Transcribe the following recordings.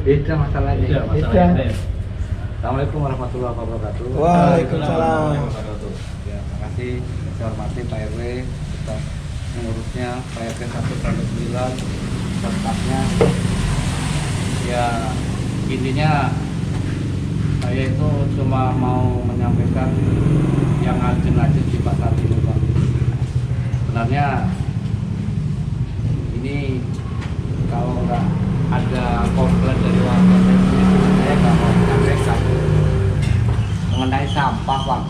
Beda masalahnya. Beda. Assalamualaikum warahmatullahi wabarakatuh. Waalaikumsalam. Ya, terima kasih. Saya hormati Pak RW atas mengurusnya Pak RT 1/9 stafnya. Ya, intinya saya itu cuma mau menyampaikan yang ajin-ajin di pasar ini, Pak. Sebenarnya ini kalau nggak ada komplain dari warga, saya nggak mau menyampaikan mengenai sampah, Pak.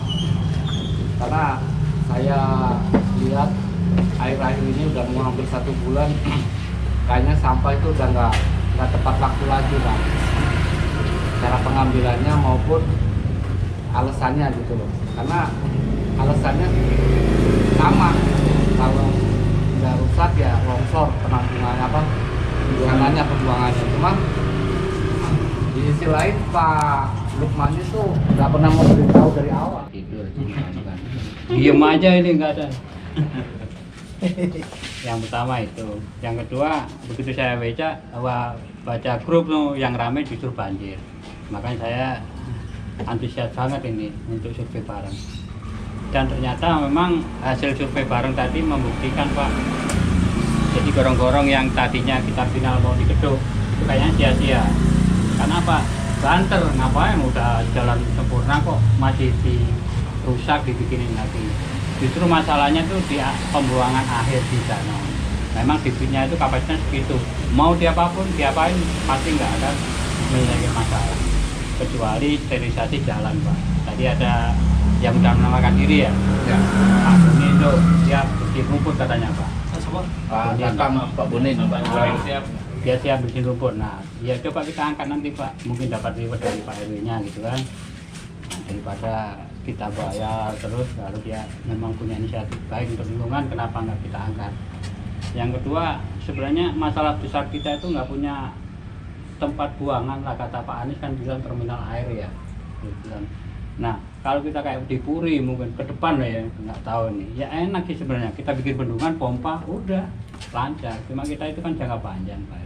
Karena saya lihat akhir-akhir ini udah mau hampir 1 bulan, kayaknya sampah itu udah nggak tepat waktu lagi, Pak. Cara pengambilannya maupun alasannya gitu loh. Karena alasannya sama, kalau udah rusak ya longsor penampungannya apa, pembuangannya. Cuma di sisi lain Pak Lukman itu nggak pernah mau beritahu dari awal. Tidur kan. Diem aja ini nggak ada. Yang pertama itu, yang kedua begitu saya baca grup tuh yang ramai justru banjir. Makanya saya antusias banget ini untuk survei bareng. Dan ternyata memang hasil survei bareng tadi membuktikan, Pak. Jadi gorong-gorong yang tadinya kita final mau dikeduk itu kayaknya sia-sia. Karena apa? Banter, ngapain udah jalan sempurna kok masih dirusak, dibikinin lagi. Justru masalahnya tuh di pembuangan akhir di sana. Memang debitnya itu kapasitasnya segitu. Mau diapapun, diapain pasti nggak ada menyelesaikan masalah. Kecuali sterilisasi jalan, Pak. Tadi ada yang udah menamakan diri ya. Ya. Pak Bunin itu dia bersih rumput katanya, Pak. Pak Datang, Pak Bunin, Pak. Dia siap bersihin rumput. Nah, ya coba kita angkat nanti, Pak. Mungkin dapat reward dari Pak RW-nya gitu kan. Nah, daripada kita bayar terus, lalu dia memang punya inisiatif baik untuk lingkungan, kenapa nggak kita angkat? Yang kedua, sebenarnya masalah besar kita itu nggak punya tempat buangan lah, kata Pak Anies kan bilang terminal air ya. Nah, kalau kita kayak di Puri mungkin ke depan lah ya, nggak tahu nih. Ya enak sih sebenarnya, kita bikin bendungan, pompa, udah lancar. Cuma kita itu kan jangka panjang, Pak.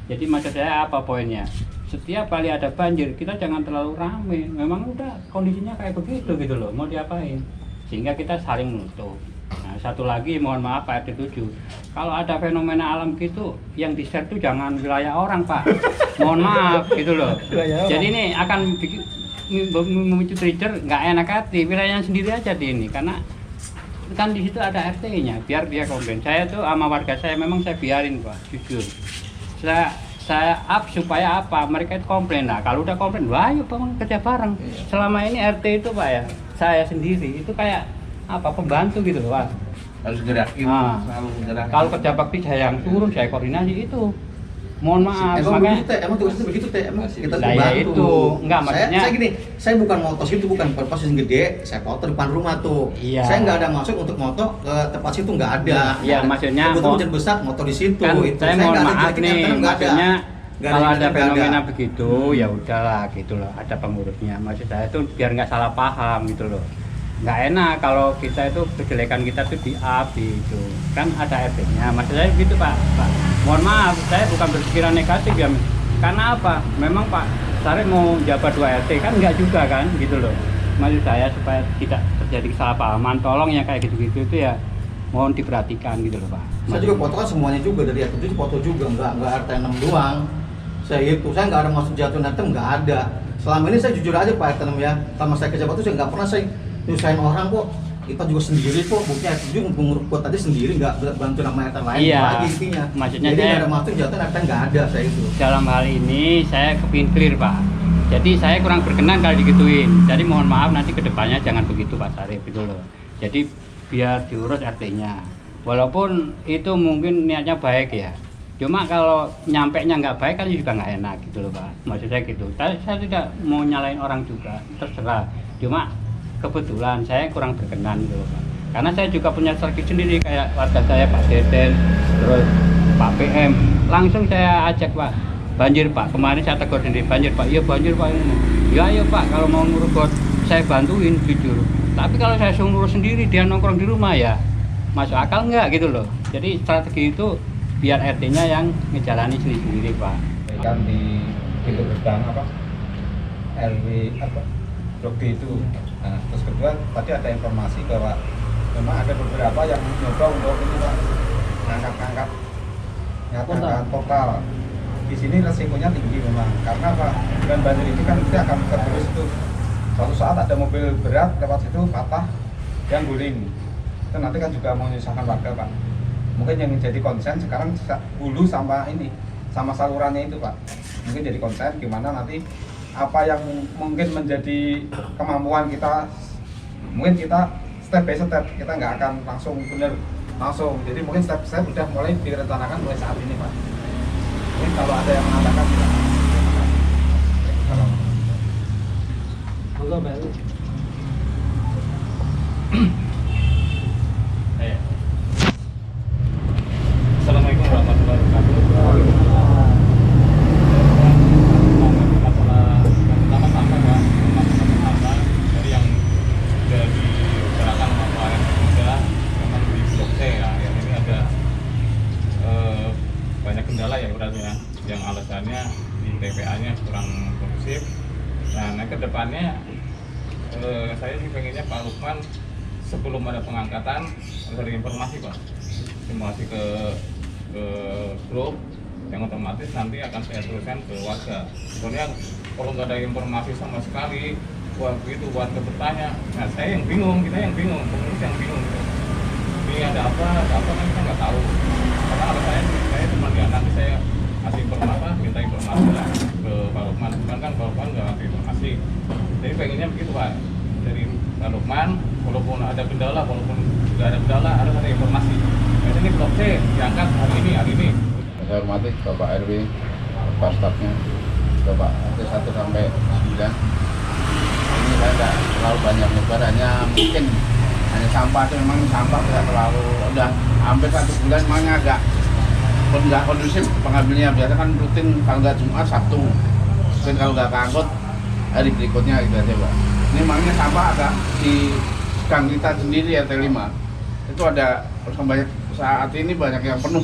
Jadi maksud saya apa poinnya? Setiap kali ada banjir, kita jangan terlalu rame. Memang udah kondisinya kayak begitu gitu loh, mau diapain? Sehingga kita saling menutup. Nah, satu lagi mohon maaf Pak RT 7. Kalau ada fenomena alam gitu, yang di-share tuh jangan wilayah orang, Pak. Mohon maaf gitu loh. Jadi ini akan memicu trigger nggak enak hati, wilayahnya sendiri aja di ini. Karena kan di situ ada RT-nya, biar dia komplain. Saya tuh sama warga saya memang saya biarin, Pak, jujur. Saya up supaya apa? Mereka itu komplain. Nah, kalau udah komplain, wah yuk bangun kerja bareng. Selama ini RT itu, Pak ya, saya sendiri itu kayak apa, pembantu gitu loh, Pak. Harus gerakin, Nah, selalu gerakin. kalau kerja bakti saya yang turun, saya koordinasi itu. Mohon maaf, Emang makanya begitu teh, emang tugasnya begitu teh, emang kita Lah, ya bantu. itu. Enggak, maksudnya- saya gini, saya bukan motos itu, bukan pos yang gede, saya foto depan rumah tuh. Iya. Saya nggak ada masuk untuk moto ke tempat situ, nggak ada. Iya, maksudnya kebetulan mau- hujan besar, moto di situ. kan itu. saya mohon nggak ada maaf jelekin nih, antara, nggak ada. maksudnya Nggak kalau ada nggak fenomena begitu ya udahlah gitu loh, ada pengurusnya. Maksud saya itu biar nggak salah paham gitu loh. Nggak enak kalau kita itu kejelekan kita tuh di up gitu. Kan ada RT-nya. Maksud saya gitu, Pak. Mohon maaf, saya bukan berpikiran negatif ya. Karena apa? Memang Pak Sarip mau jabat 2 RT kan nggak juga kan gitu loh. Maksud saya supaya tidak terjadi kesalahpahaman, tolong yang kayak gitu-gitu itu ya mohon diperhatikan gitu loh, Pak. Saya juga foto kan semuanya juga, dari RT 7 foto juga, nggak RT 6 doang. Saya nggak ada masuk jatuh natem, nggak ada. Selama ini saya jujur aja Pak RT 6 ya, sama saya kerja waktu saya nggak pernah saya nyusahin orang kok. Kita juga sendiri kok, buktinya RT 7 mengurus kuat tadi sendiri, nggak bantu nama RT lain. Iya, lagi intinya. maksudnya jadi saya- nggak ada masuk jatuh RT, nggak ada saya itu. Dalam hal ini saya kepingin clear, Pak. Jadi saya kurang berkenan kalau digituin. Jadi mohon maaf nanti kedepannya jangan begitu Pak Sarif gitu loh. Jadi biar diurus RT-nya. Walaupun itu mungkin niatnya baik ya. Cuma kalau nyampe nya nggak baik kan juga nggak enak gitu loh Pak. Maksud saya gitu. Saya tidak mau nyalain orang juga, terserah. Cuma kebetulan saya kurang berkenan gitu loh Pak. Karena saya juga punya strategi sendiri kayak warga saya Pak Deden, terus Pak PM. Langsung saya ajak Pak, banjir Pak, kemarin saya tegur sendiri, banjir Pak, iya banjir Pak ini. Ya ayo Pak, kalau mau ngurus saya bantuin jujur. Tapi kalau saya suruh ngurus sendiri, dia nongkrong di rumah ya masuk akal nggak gitu loh. Jadi strategi itu biar RT-nya yang ngejalani sendiri Pak. Kan di pintu gerbang apa RW apa Blok D itu. Nah, terus kedua tadi ada informasi bahwa memang ada beberapa yang mencoba untuk ini Pak ngangkat total. Di sini resikonya tinggi memang karena Pak dengan banjir ini kan nanti akan tergerus itu. Suatu saat ada mobil berat lewat situ patah yang guling. Itu nanti kan juga menyusahkan warga Pak. Mungkin yang jadi konsen sekarang hulu sama ini sama salurannya itu Pak. Mungkin jadi konsen gimana nanti apa yang mungkin menjadi kemampuan kita, mungkin kita step by step, kita nggak akan langsung benar langsung. Jadi mungkin step udah mulai direncanakan mulai saat ini Pak. Mungkin kalau ada yang mengatakan tidak. Kalau baru. Assalamualaikum warahmatullahi wabarakatuh. Masalah sampah Pak, sampah dari yang sudah dibicarakan sama Pak Muda, memang di Blok C ya, yang ini ada banyak kendala ya berarti ya, yang alasannya di TPA-nya kurang kondusif. Nah ke depannya saya sih pengennya Pak Lukman sebelum ada pengangkatan dari informasi Pak, informasi ke grup yang otomatis nanti akan saya teruskan ke warga. Soalnya kalau nggak ada informasi sama sekali, begitu warga bertanya, nah saya yang bingung, kita yang bingung, pengurus yang bingung. Ini ada apa kan kita nggak tahu. Karena kalau saya cuma ya nanti saya kasih informasi, minta informasi lah ke Pak Lukman. Kan Pak Lukman nggak kasih informasi. Jadi pengennya begitu Pak, dari Pak Lukman, walaupun ada kendala, walaupun nggak ada kendala, harus ada informasi. Nah, ini Blok C diangkat hari ini. Saya hormati Bapak RW, Bapak stafnya, Bapak RT 1 sampai 9. Ini saya tidak terlalu banyak nyebar, hanya mungkin hanya sampah itu memang sampah tidak terlalu, udah hampir 1 bulan memangnya agak nggak kondusif pengambilnya. Biasa kan rutin kalau nggak Jumat Sabtu, mungkin kalau nggak keangkut hari berikutnya gitu aja Pak. Ini memangnya sampah agak di gang kita sendiri RT 5 itu ada banyak, saat ini banyak yang penuh,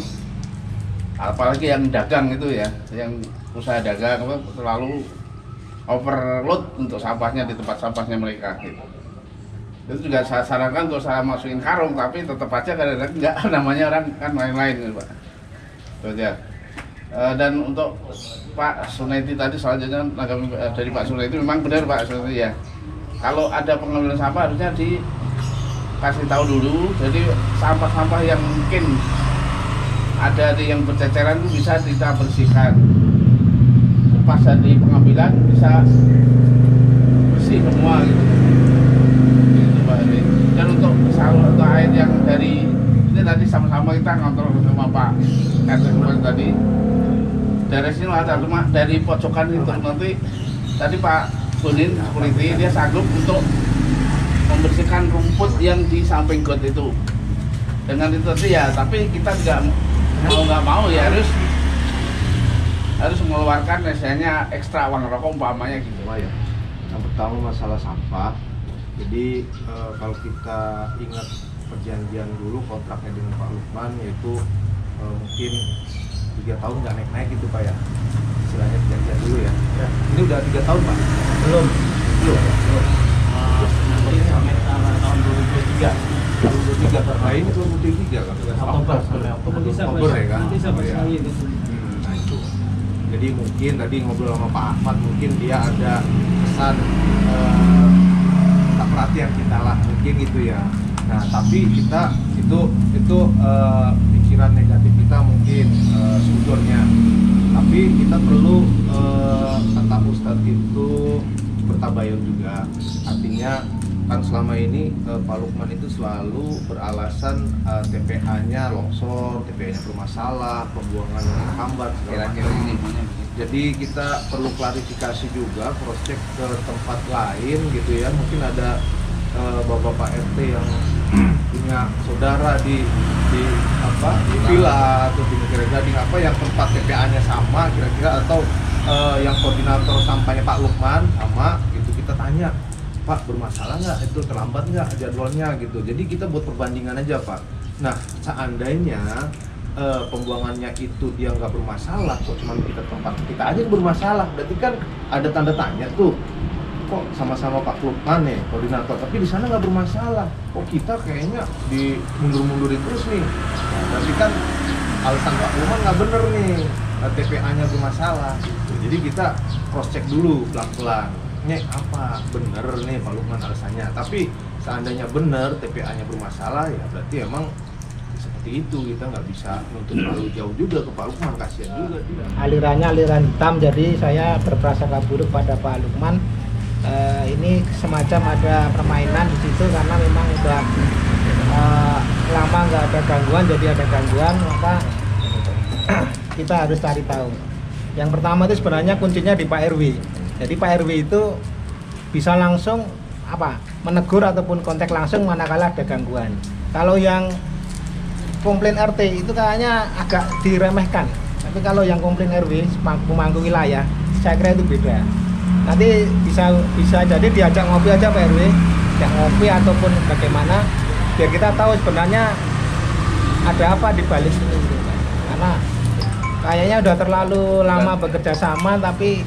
apalagi yang dagang itu ya, yang usaha dagang terlalu overload untuk sampahnya di tempat sampahnya mereka gitu. Itu juga saya sarankan untuk saya masukin karung, tapi tetap aja kadang-kadang enggak, namanya orang kan lain-lain gitu Pak. Itu aja. Dan untuk Pak Sunaiti tadi selanjutnya dari Pak Sunaiti, memang benar Pak Sunaiti ya, kalau ada pengambilan sampah harusnya dikasih tahu dulu. Jadi sampah-sampah yang mungkin ada yang berceceran itu bisa kita bersihkan. Pas di pengambilan bisa bersih semua gitu. Gitu Pak. Dan untuk salur atau air yang dari ini tadi sama-sama kita ngontrol sama Pak RT tadi. Dari sini ada cuma dari pojokan itu nanti tadi Pak Bunin security dia sanggup untuk membersihkan rumput yang di samping got itu. Dengan itu sih ya, tapi kita nggak mau ya harus mengeluarkan misalnya ekstra uang rokok umpamanya gitu Pak ya. Yang pertama masalah sampah. Jadi kalau kita ingat perjanjian dulu kontraknya dengan Pak Lukman, yaitu mungkin 3 tahun nggak naik-naik gitu Pak ya, istilahnya perjanjian dulu ya. Ini udah 3 tahun Pak? Belum. Ini sampai tahun 2023. 2023 Pak. Nah ini 2023 kan? Oktober ya kan? Nah itu. Jadi mungkin tadi ngobrol sama Pak Ahmad, mungkin dia ada pesan tak perhatian kita lah, mungkin gitu ya. Nah tapi kita itu pikiran pikiran negatif kita mungkin sudurnya, tapi kita perlu kata Ustadz itu bertabayun juga. Artinya kan selama ini Pak Lukman itu selalu beralasan TPA-nya longsor, TPA-nya bermasalah, pembuangan yang menghambat segala macam. Jadi kita perlu klarifikasi juga, cross check ke tempat lain gitu ya. Mungkin ada bapak-bapak RT yang punya saudara di villa atau di negara gading apa yang tempat TPA-nya sama kira-kira, atau yang koordinator sampahnya Pak Lukman sama gitu. Kita tanya, Pak, bermasalah nggak itu, terlambat nggak jadwalnya gitu. Jadi kita buat perbandingan aja, Pak. Nah, seandainya pembuangannya itu dia nggak bermasalah, kok cuma kita aja yang bermasalah, berarti kan ada tanda tanya tuh. Kok sama-sama Pak Lukman nih koordinator, tapi di sana nggak bermasalah. Kok kita kayaknya dimundur-mundurin terus nih. Nah, berarti kan alasan Pak Lukman nggak bener nih, TPA-nya bermasalah. Gitu. Jadi kita cross check dulu pelan-pelan. Nih apa bener nih Pak Lukman alasannya? Tapi seandainya bener TPA-nya bermasalah, ya berarti emang seperti itu. Kita nggak bisa nuntut terlalu jauh juga ke Pak Lukman, kasihan juga. Alirannya aliran hitam, jadi saya berprasangka buruk pada Pak Lukman. Ini semacam ada permainan di situ karena memang udah lama nggak ada gangguan, jadi ada gangguan, maka kita harus cari tahu. Yang pertama itu sebenarnya kuncinya di Pak RW. Jadi Pak RW itu bisa langsung menegur ataupun kontak langsung manakala ada gangguan. Kalau yang komplain RT itu kayaknya agak diremehkan. Tapi kalau yang komplain RW pemangku wilayah, saya kira itu beda. Nanti bisa jadi diajak ngopi aja Pak RW, diajak ngopi ataupun bagaimana, biar kita tahu sebenarnya ada apa di balik ini gitu. Karena kayaknya udah terlalu lama bekerja sama, tapi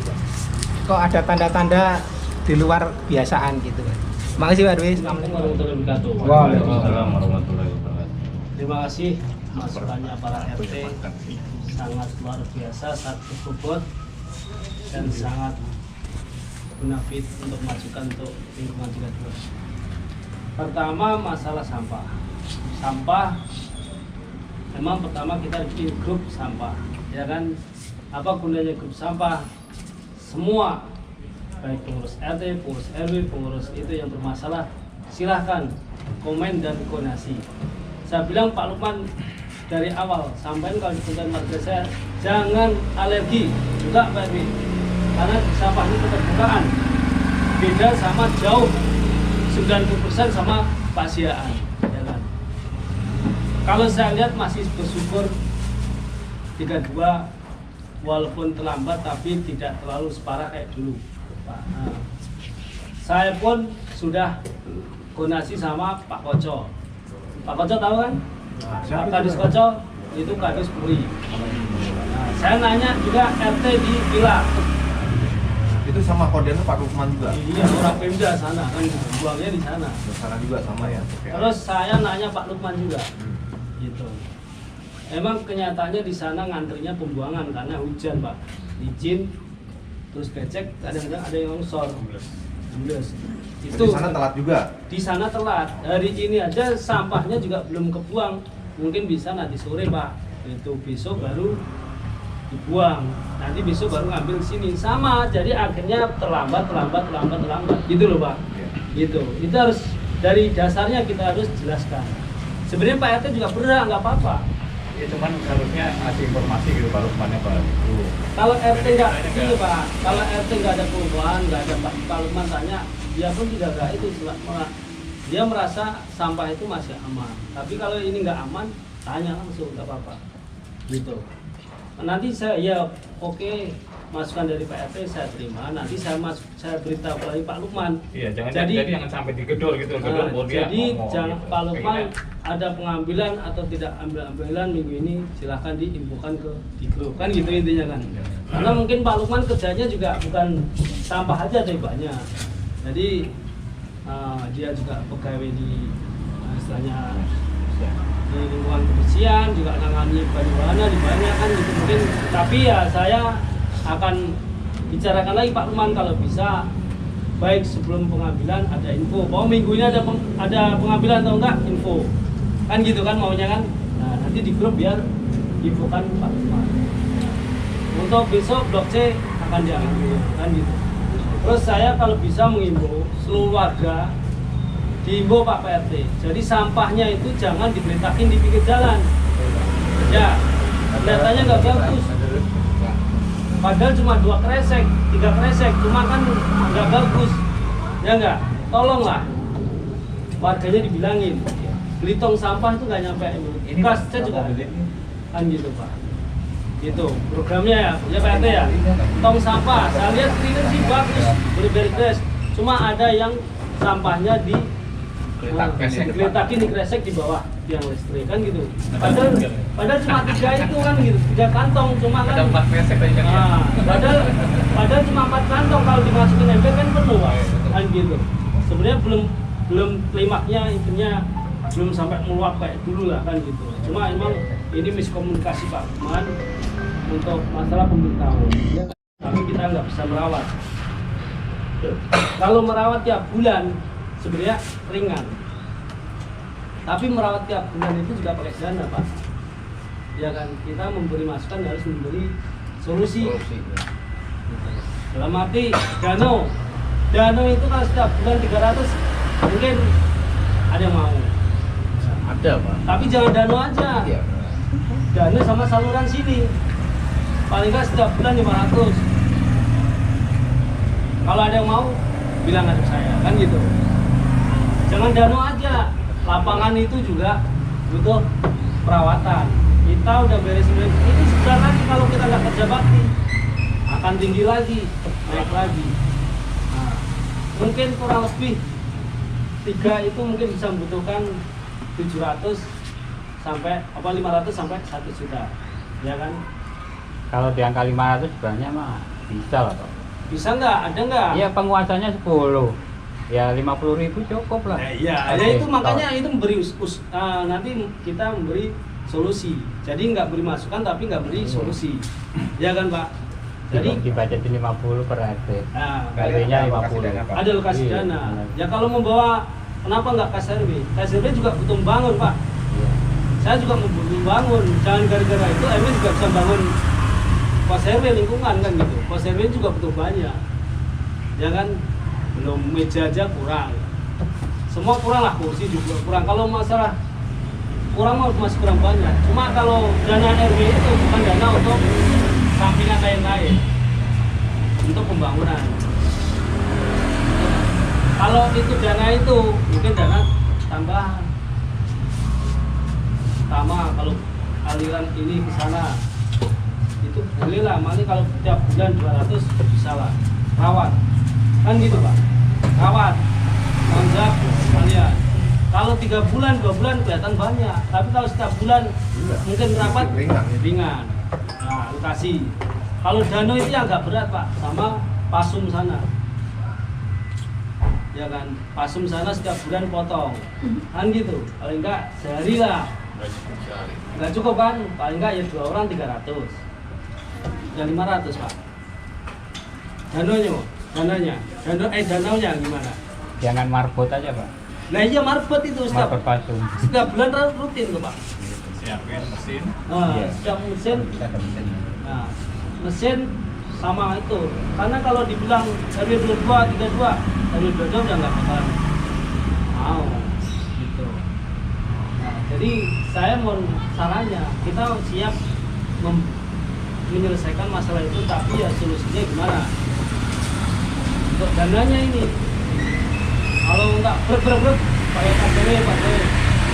kok ada tanda-tanda di luar kebiasaan gitu. Makasih Pak RW. Assalamualaikum warahmatullahi wabarakatuh. Waalaikumsalam warahmatullahi wabarakatuh. Terima kasih masukannya para RT, sangat luar biasa, sangat berbobot dan sangat benefit untuk masukan untuk lingkungan Cigadua. Pertama, masalah sampah. Sampah memang pertama kita bikin grup sampah, ya kan? Apa gunanya grup sampah? Semua baik pengurus RT, pengurus RW, pengurus itu yang bermasalah silahkan komen dan donasi. Saya bilang Pak Lukman dari awal sampaikan kalau di warga saya jangan alergi juga Pak RW, karena sampah ini keterbukaan beda sama jauh 90% sama pasiaan, ya kan? Kalau saya lihat masih bersyukur 32 walaupun terlambat tapi tidak terlalu separah kayak dulu, Pak. Nah, saya pun sudah koordinasi sama Pak Koco. Pak Koco tahu kan? Pak Kadis Koco itu Kadis Puri. Nah, saya nanya juga RT di Villa. Itu sama koordinator Pak Lukman juga? Iya, orang Pemda sana kan, buangnya di sana. Di sana juga sama ya? Terus saya nanya Pak Lukman juga, gitu. Emang kenyataannya di sana ngantrinya pembuangan karena hujan Pak, izin, terus becek, kadang-kadang ada yang longsor. Itu di sana telat juga? Di sana telat. Hari ini aja sampahnya juga belum kebuang. Mungkin bisa nanti sore Pak. Itu besok baru dibuang. Nanti besok baru ngambil sini. Sama. Jadi akhirnya terlambat. Gitu loh Pak. Gitu. Itu harus dari dasarnya kita harus jelaskan. Sebenarnya Pak RT juga berhak, nggak apa-apa. Ya cuman harusnya ngasih informasi gitu Pak Lukmannya Pak. Kalau RT nggak, ini Pak, kalau RT nggak ada perubahan, nggak ada Pak Lukman tanya, dia pun tidak itu, dia merasa sampah itu masih aman. Tapi kalau ini nggak aman, tanya langsung, nggak apa-apa. Gitu. Nanti saya oke, masukan dari Pak RT saya terima. Nanti saya beritahu lagi Pak Lukman. Iya, jadi jangan sampai digedor gitu, jadi jangan gitu. Pak Lukman ada pengambilan atau tidak ambilan minggu ini silahkan diinfokan ke di grup kan gitu intinya kan. Karena mungkin Pak Lukman kerjanya juga bukan sampah aja tapi banyak. Jadi dia juga pegawai di istilahnya di lingkungan kebersihan, juga nangani banyuwana di banyak kan gitu mungkin. Tapi ya saya akan bicarakan lagi Pak Lukman kalau bisa baik sebelum pengambilan ada info bahwa minggu ini ada pengambilan atau enggak info kan gitu kan maunya kan. Nah, nanti di grup biar infokan Pak Lukman. Untuk besok blok C akan diambil kan gitu. Terus saya kalau bisa mengimbau seluruh warga, diimbau Pak PRT. Jadi sampahnya itu jangan digeletakin di pinggir jalan. Ya, kelihatannya nggak bagus. Padahal cuma 2 kresek, 3 kresek, cuma kan nggak bagus. Ya nggak? Tolonglah warganya dibilangin. Beli tong sampah itu nggak nyampe ini. Kasnya juga ada. Kan gitu Pak. Gitu programnya ya Pak RT ya. Tong sampah, saya lihat screener sih bagus, beres-beres. Cuma ada yang sampahnya di digeletakin di kresek di bawah tiang listrik kan gitu. Padahal cuma 3 itu kan gitu, 3 kantong cuma kan. Ada 4 kresek tadi kan. Nah, padahal cuma 4 kantong kalau dimasukin ember kan penuh Pak. Kan gitu. Sebenarnya belum klimaknya intinya belum sampai meluap kayak dulu lah kan gitu. Cuma emang ini miskomunikasi Pak Lukman untuk masalah pemberitahuan. Ya, tapi kita nggak bisa merawat. Kalau merawat tiap bulan sebenarnya ringan. Tapi merawat tiap bulan itu juga pakai dana Pak. Ya kan kita memberi masukan harus memberi solusi. Dalam arti dano itu kan setiap bulan 300 mungkin ada yang mau. Ada Pak. Tapi jangan dano aja. Iya. Dana sama saluran sini. Paling nggak setiap bulan 500. Kalau ada yang mau, bilang ada saya, kan gitu. Jangan dano aja. Lapangan itu juga butuh perawatan. Kita udah beres-beres. Ini sudah lagi kalau kita nggak kerja bakti, akan tinggi lagi, naik lagi. Nah, mungkin kurang lebih 3 itu mungkin bisa membutuhkan 700 sampai 500 sampai 1 juta, ya kan? Kalau di angka 500 sebenarnya mah bisa lah Pak. Bisa nggak? Ada nggak? Ya penguasanya 10. Ya 50.000 cukup lah. Ya itu makanya itu memberi nanti kita memberi solusi. Jadi nggak beri masukan tapi nggak beri solusi, ya kan Pak? Jadi dibajetin 50 per RT. Nah, RT-nya 50. ada lokasi Iya, dana. benar. Ya kalau membawa, kenapa nggak KSRW? KSRW juga butuh membangun Pak. Iya. Saya juga mau membangun. Jangan gara-gara itu RW juga bisa bangun pos RW lingkungan kan gitu. Pos RW juga butuh banyak. Ya kan? Belum meja aja kurang. Semua kurang lah, kursi juga kurang. Kalau masalah kurang masih kurang banyak. Cuma kalau dana RW itu bukan dana untuk sampingan lain-lain, untuk pembangunan. Kalau itu dana itu mungkin dana tambahan. Pertama kalau aliran ini ke sana itu boleh lah, makanya kalau tiap bulan 200 bisa lah rawat kan gitu Pak, rawat konjak sekalian. Kalau 3 bulan 2 bulan kelihatan banyak, tapi kalau setiap bulan mungkin rapat ringan. Nah lokasi kalau dano itu yang agak berat Pak, sama pasum sana ya kan, pasum sana setiap bulan potong kan gitu, paling enggak sehari lah. Nggak cukup kan, paling nggak ya 2 orang 300 ya 500 Pak. Dananya gimana? Jangan marbot aja Pak. Nah iya marbot itu Marbot pasung. setiap bulan rutin tuh Pak. Siapin mesin. Nah, Iya. setiap mesin. Nah, mesin sama itu. Karena kalau dibilang RW 22, 32, RW 22 udah nggak bakal mau gitu. Nah, jadi saya mau sarannya kita siap menyelesaikan masalah itu, tapi ya solusinya gimana? Untuk dananya ini, kalau nggak berat pakai KTP,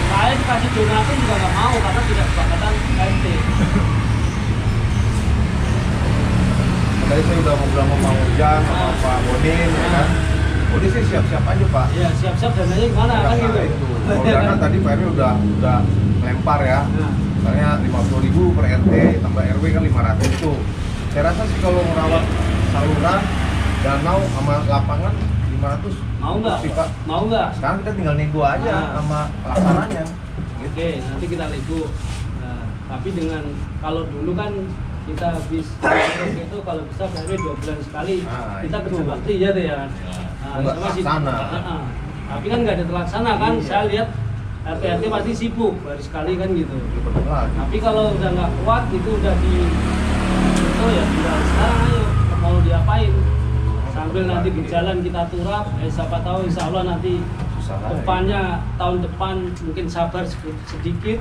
saya dikasih donasi juga nggak mau karena tidak kesepakatan KMT. Tadi saya udah ngobrol sama Pak Ujang, sama Pak Bonin, ya kan. Bonin sih siap-siap aja Pak. Ya siap-siap dananya gimana kan gitu. Itu. Kalau dana tadi Pak RW udah melempar ya. Nah. Misalnya 50.000 per RT, tambah RW kan 500 itu. Saya rasa sih kalau merawat saluran, danau sama lapangan 500 Mau nggak? sih Pak. Mau nggak? Sekarang kita tinggal nego aja Nah. sama pelaksananya. Oke, nanti kita nego. Nah, tapi dengan kalau dulu kan kita habis itu kalau bisa RW 2 bulan sekali Nah, kita itu. kerja bakti ya deh ya. Nah, Nggak itu masih terlaksana. Tapi kan nggak ada terlaksana kan? Iya. Saya lihat RT pasti sibuk baru sekali kan gitu. Bener lagi. Tapi kalau udah nggak kuat gitu udah di itu ya tinggal sekarang ayo mau diapain sambil nanti di jalan kita turap siapa tahu insya Allah nanti depannya tahun depan mungkin sabar sedikit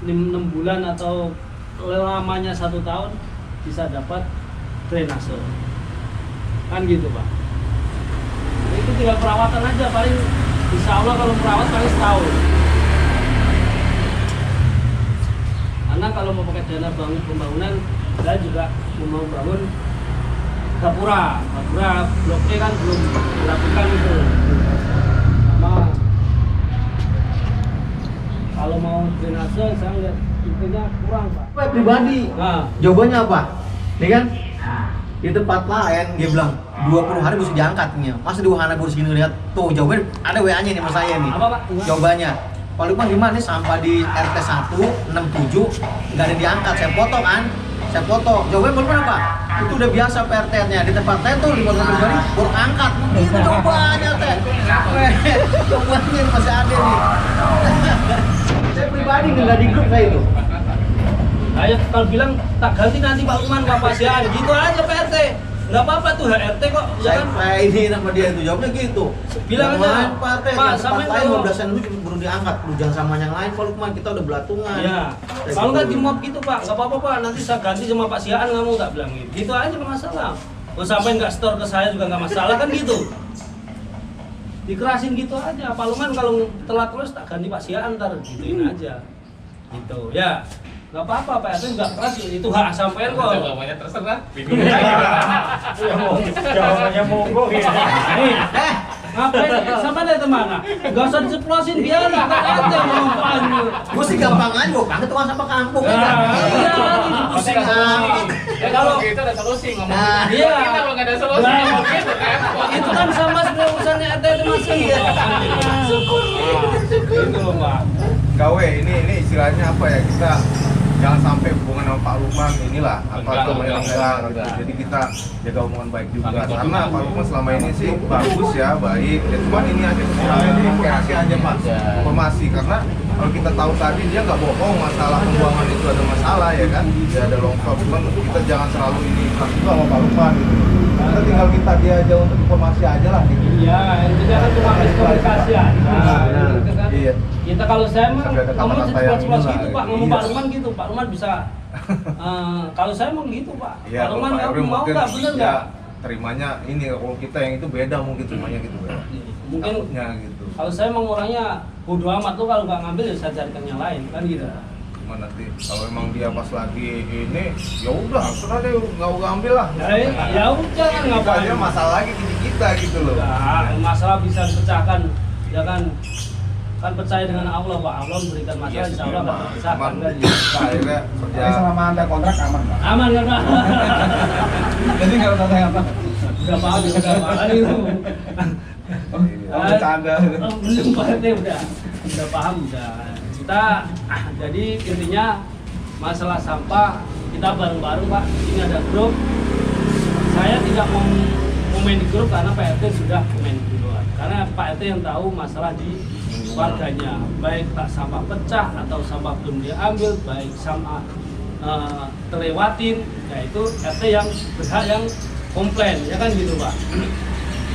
6 bulan atau lamanya 1 tahun bisa dapat drainase kan gitu Pak. Itu tinggal perawatan aja paling insya Allah kalau merawat paling setahun. Karena kalau mau pakai dana pembangunan saya juga mau bangun Gapura Blok E kan belum dilakukan itu. Sama kalau mau drainase saya lihat intinya kurang Pak. Saya pribadi, Nah, jawabannya apa? Nih kan, di tempat lain dia bilang 20 hari bisa diangkatnya. Masa di wahana baru segini lihat tuh jawabannya ada WA-nya nih sama saya nih. apa Pak? Jawabannya, Pak Lukman gimana nih sampah di RT 167 nggak ada diangkat, saya foto kan? Saya foto. Jawabannya Pak Lukman apa? Itu udah biasa PRT-nya di tempat saya tuh 5 hari baru angkat. Itu jawabannya teh. Jawabannya masih ada nih. Saya pribadi nggak di grup saya itu. Ayo kalau bilang tak ganti nanti Pak Lukman Kapasian gitu aja PRT. Nggak apa-apa tuh HRT kok, ya kan? Saya ini nama dia itu jawabnya gitu. Bilang Yang aja, lain, Pak, Pak, yang sampai tempat lain kalau- 15-an dulu baru diangkat. Lu jangan sama yang lain, Pak Lukman, kita udah belatungan. Iya. Saya Kalau nggak gitu. di mob gitu Pak, nggak apa-apa Pak. Nanti saya ganti sama Pak Siaan kamu tak bilang gitu. Gitu aja nggak masalah. Mau sampai nggak store ke saya juga nggak masalah kan gitu. Dikerasin gitu aja. Pak Lukman kalau telat terus tak ganti Pak Siaan ntar gituin aja. Gitu ya. Nggak apa-apa Pak RT nggak keras itu hak sampean kok. Jawabannya terserah. Bingung. Jawabannya monggo gitu. Nih, ngapain sampai dari kemana? Nggak usah diceplosin biar lah kan aja mau apaan. Gue sih gampang aja, gue kangen tukang sampah kampung. Nah, ya kan? iya, Pusing Ada solusi. amat. Ya kalau gitu ada solusi ngomong. Nah, iya. Kita kalau nggak ada solusi Nah, ngomong gitu kan. itu kan sama sebenarnya urusannya RT itu masih syukur itu loh Pak. Gawe ini istilahnya apa ya, kita jangan sampai hubungan sama Pak Lukman inilah apa Enggak, tuh enggak, melenggang gitu. enggak. Jadi kita jaga hubungan baik juga Enggak, karena enggak. Pak Lukman selama ini sih bagus ya, baik ya, cuman ini aja kekurangannya di informasi aja Mas, informasi karena kalau kita tahu tadi dia nggak bohong masalah pembuangan itu ada masalah ya kan, ya ada longsor, cuman kita jangan terlalu ini keras juga sama Pak Lukman gitu. Kita tinggal kita dia aja untuk informasi aja lah gitu. Iya, intinya kan cuma miskomunikasi aja. Benar. Gitu kan. Iya. Kita kalau saya mah Sampai ada ngomong kata-kata yang ceplos inilah, gitu Pak, ngomong iya. Pak Lukman gitu, Pak Lukman bisa. Kalau saya mau gitu Pak. Iya, Pak Lukman kalau Pak kamu Erwin mau mungkin nggak, bener ya nggak? terimanya ini, kalau kita yang itu beda mungkin terimanya gitu beda. Mungkin Takutnya gitu. kalau saya mau orangnya bodo amat tuh kalau nggak ngambil ya saya carikan yang lain kan gitu. Cuma nanti kalau emang dia pas lagi ini ya udah terserah deh nggak usah ambil lah. Ya udah kan Itu ngapain? aja masalah lagi di kita gitu loh. Nah, masalah bisa dipecahkan, ya kan? Kan percaya dengan Allah Pak. Allah memberikan masalah, insya Allah akan terpecahkan Cuman kan? kita akhirnya kerja. Tapi selama anda kontrak aman Pak. Aman kan Pak? Jadi nggak usah saya apa. Udah paham, udah paham itu. Oh, bercanda. Belum Pak RT udah paham udah. Kita jadi intinya masalah sampah kita bareng-bareng Pak. Ini ada grup. Saya tidak mau main di grup karena Pak RT sudah main di luar. Karena Pak RT yang tahu masalah di warganya, baik tak sampah pecah atau sampah belum diambil, baik sampah terlewatin, yaitu RT yang berhak yang komplain, ya kan gitu Pak.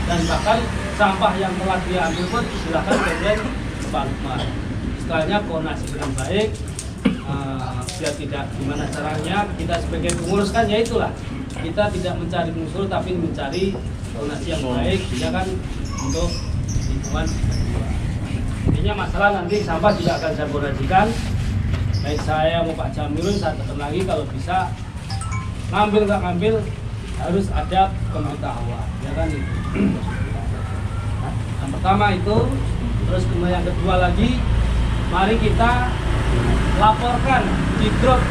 Dan bahkan sampah yang telah diambil pun silakan komplain ke Pak Lukman. Istilahnya koordinasi dengan baik, biar tidak gimana caranya kita sebagai pengurus kan ya itulah, kita tidak mencari musuh tapi mencari koordinasi yang baik, ya kan, untuk lingkungan. Intinya masalah nanti sampah juga akan saya koordinasikan, baik saya mau Pak Jamilun, saya tekan lagi kalau bisa ngambil nggak ngambil harus ada pemberitahuan, ya kan itu. Yang pertama itu, terus kemudian yang kedua lagi, mari kita laporkan di grup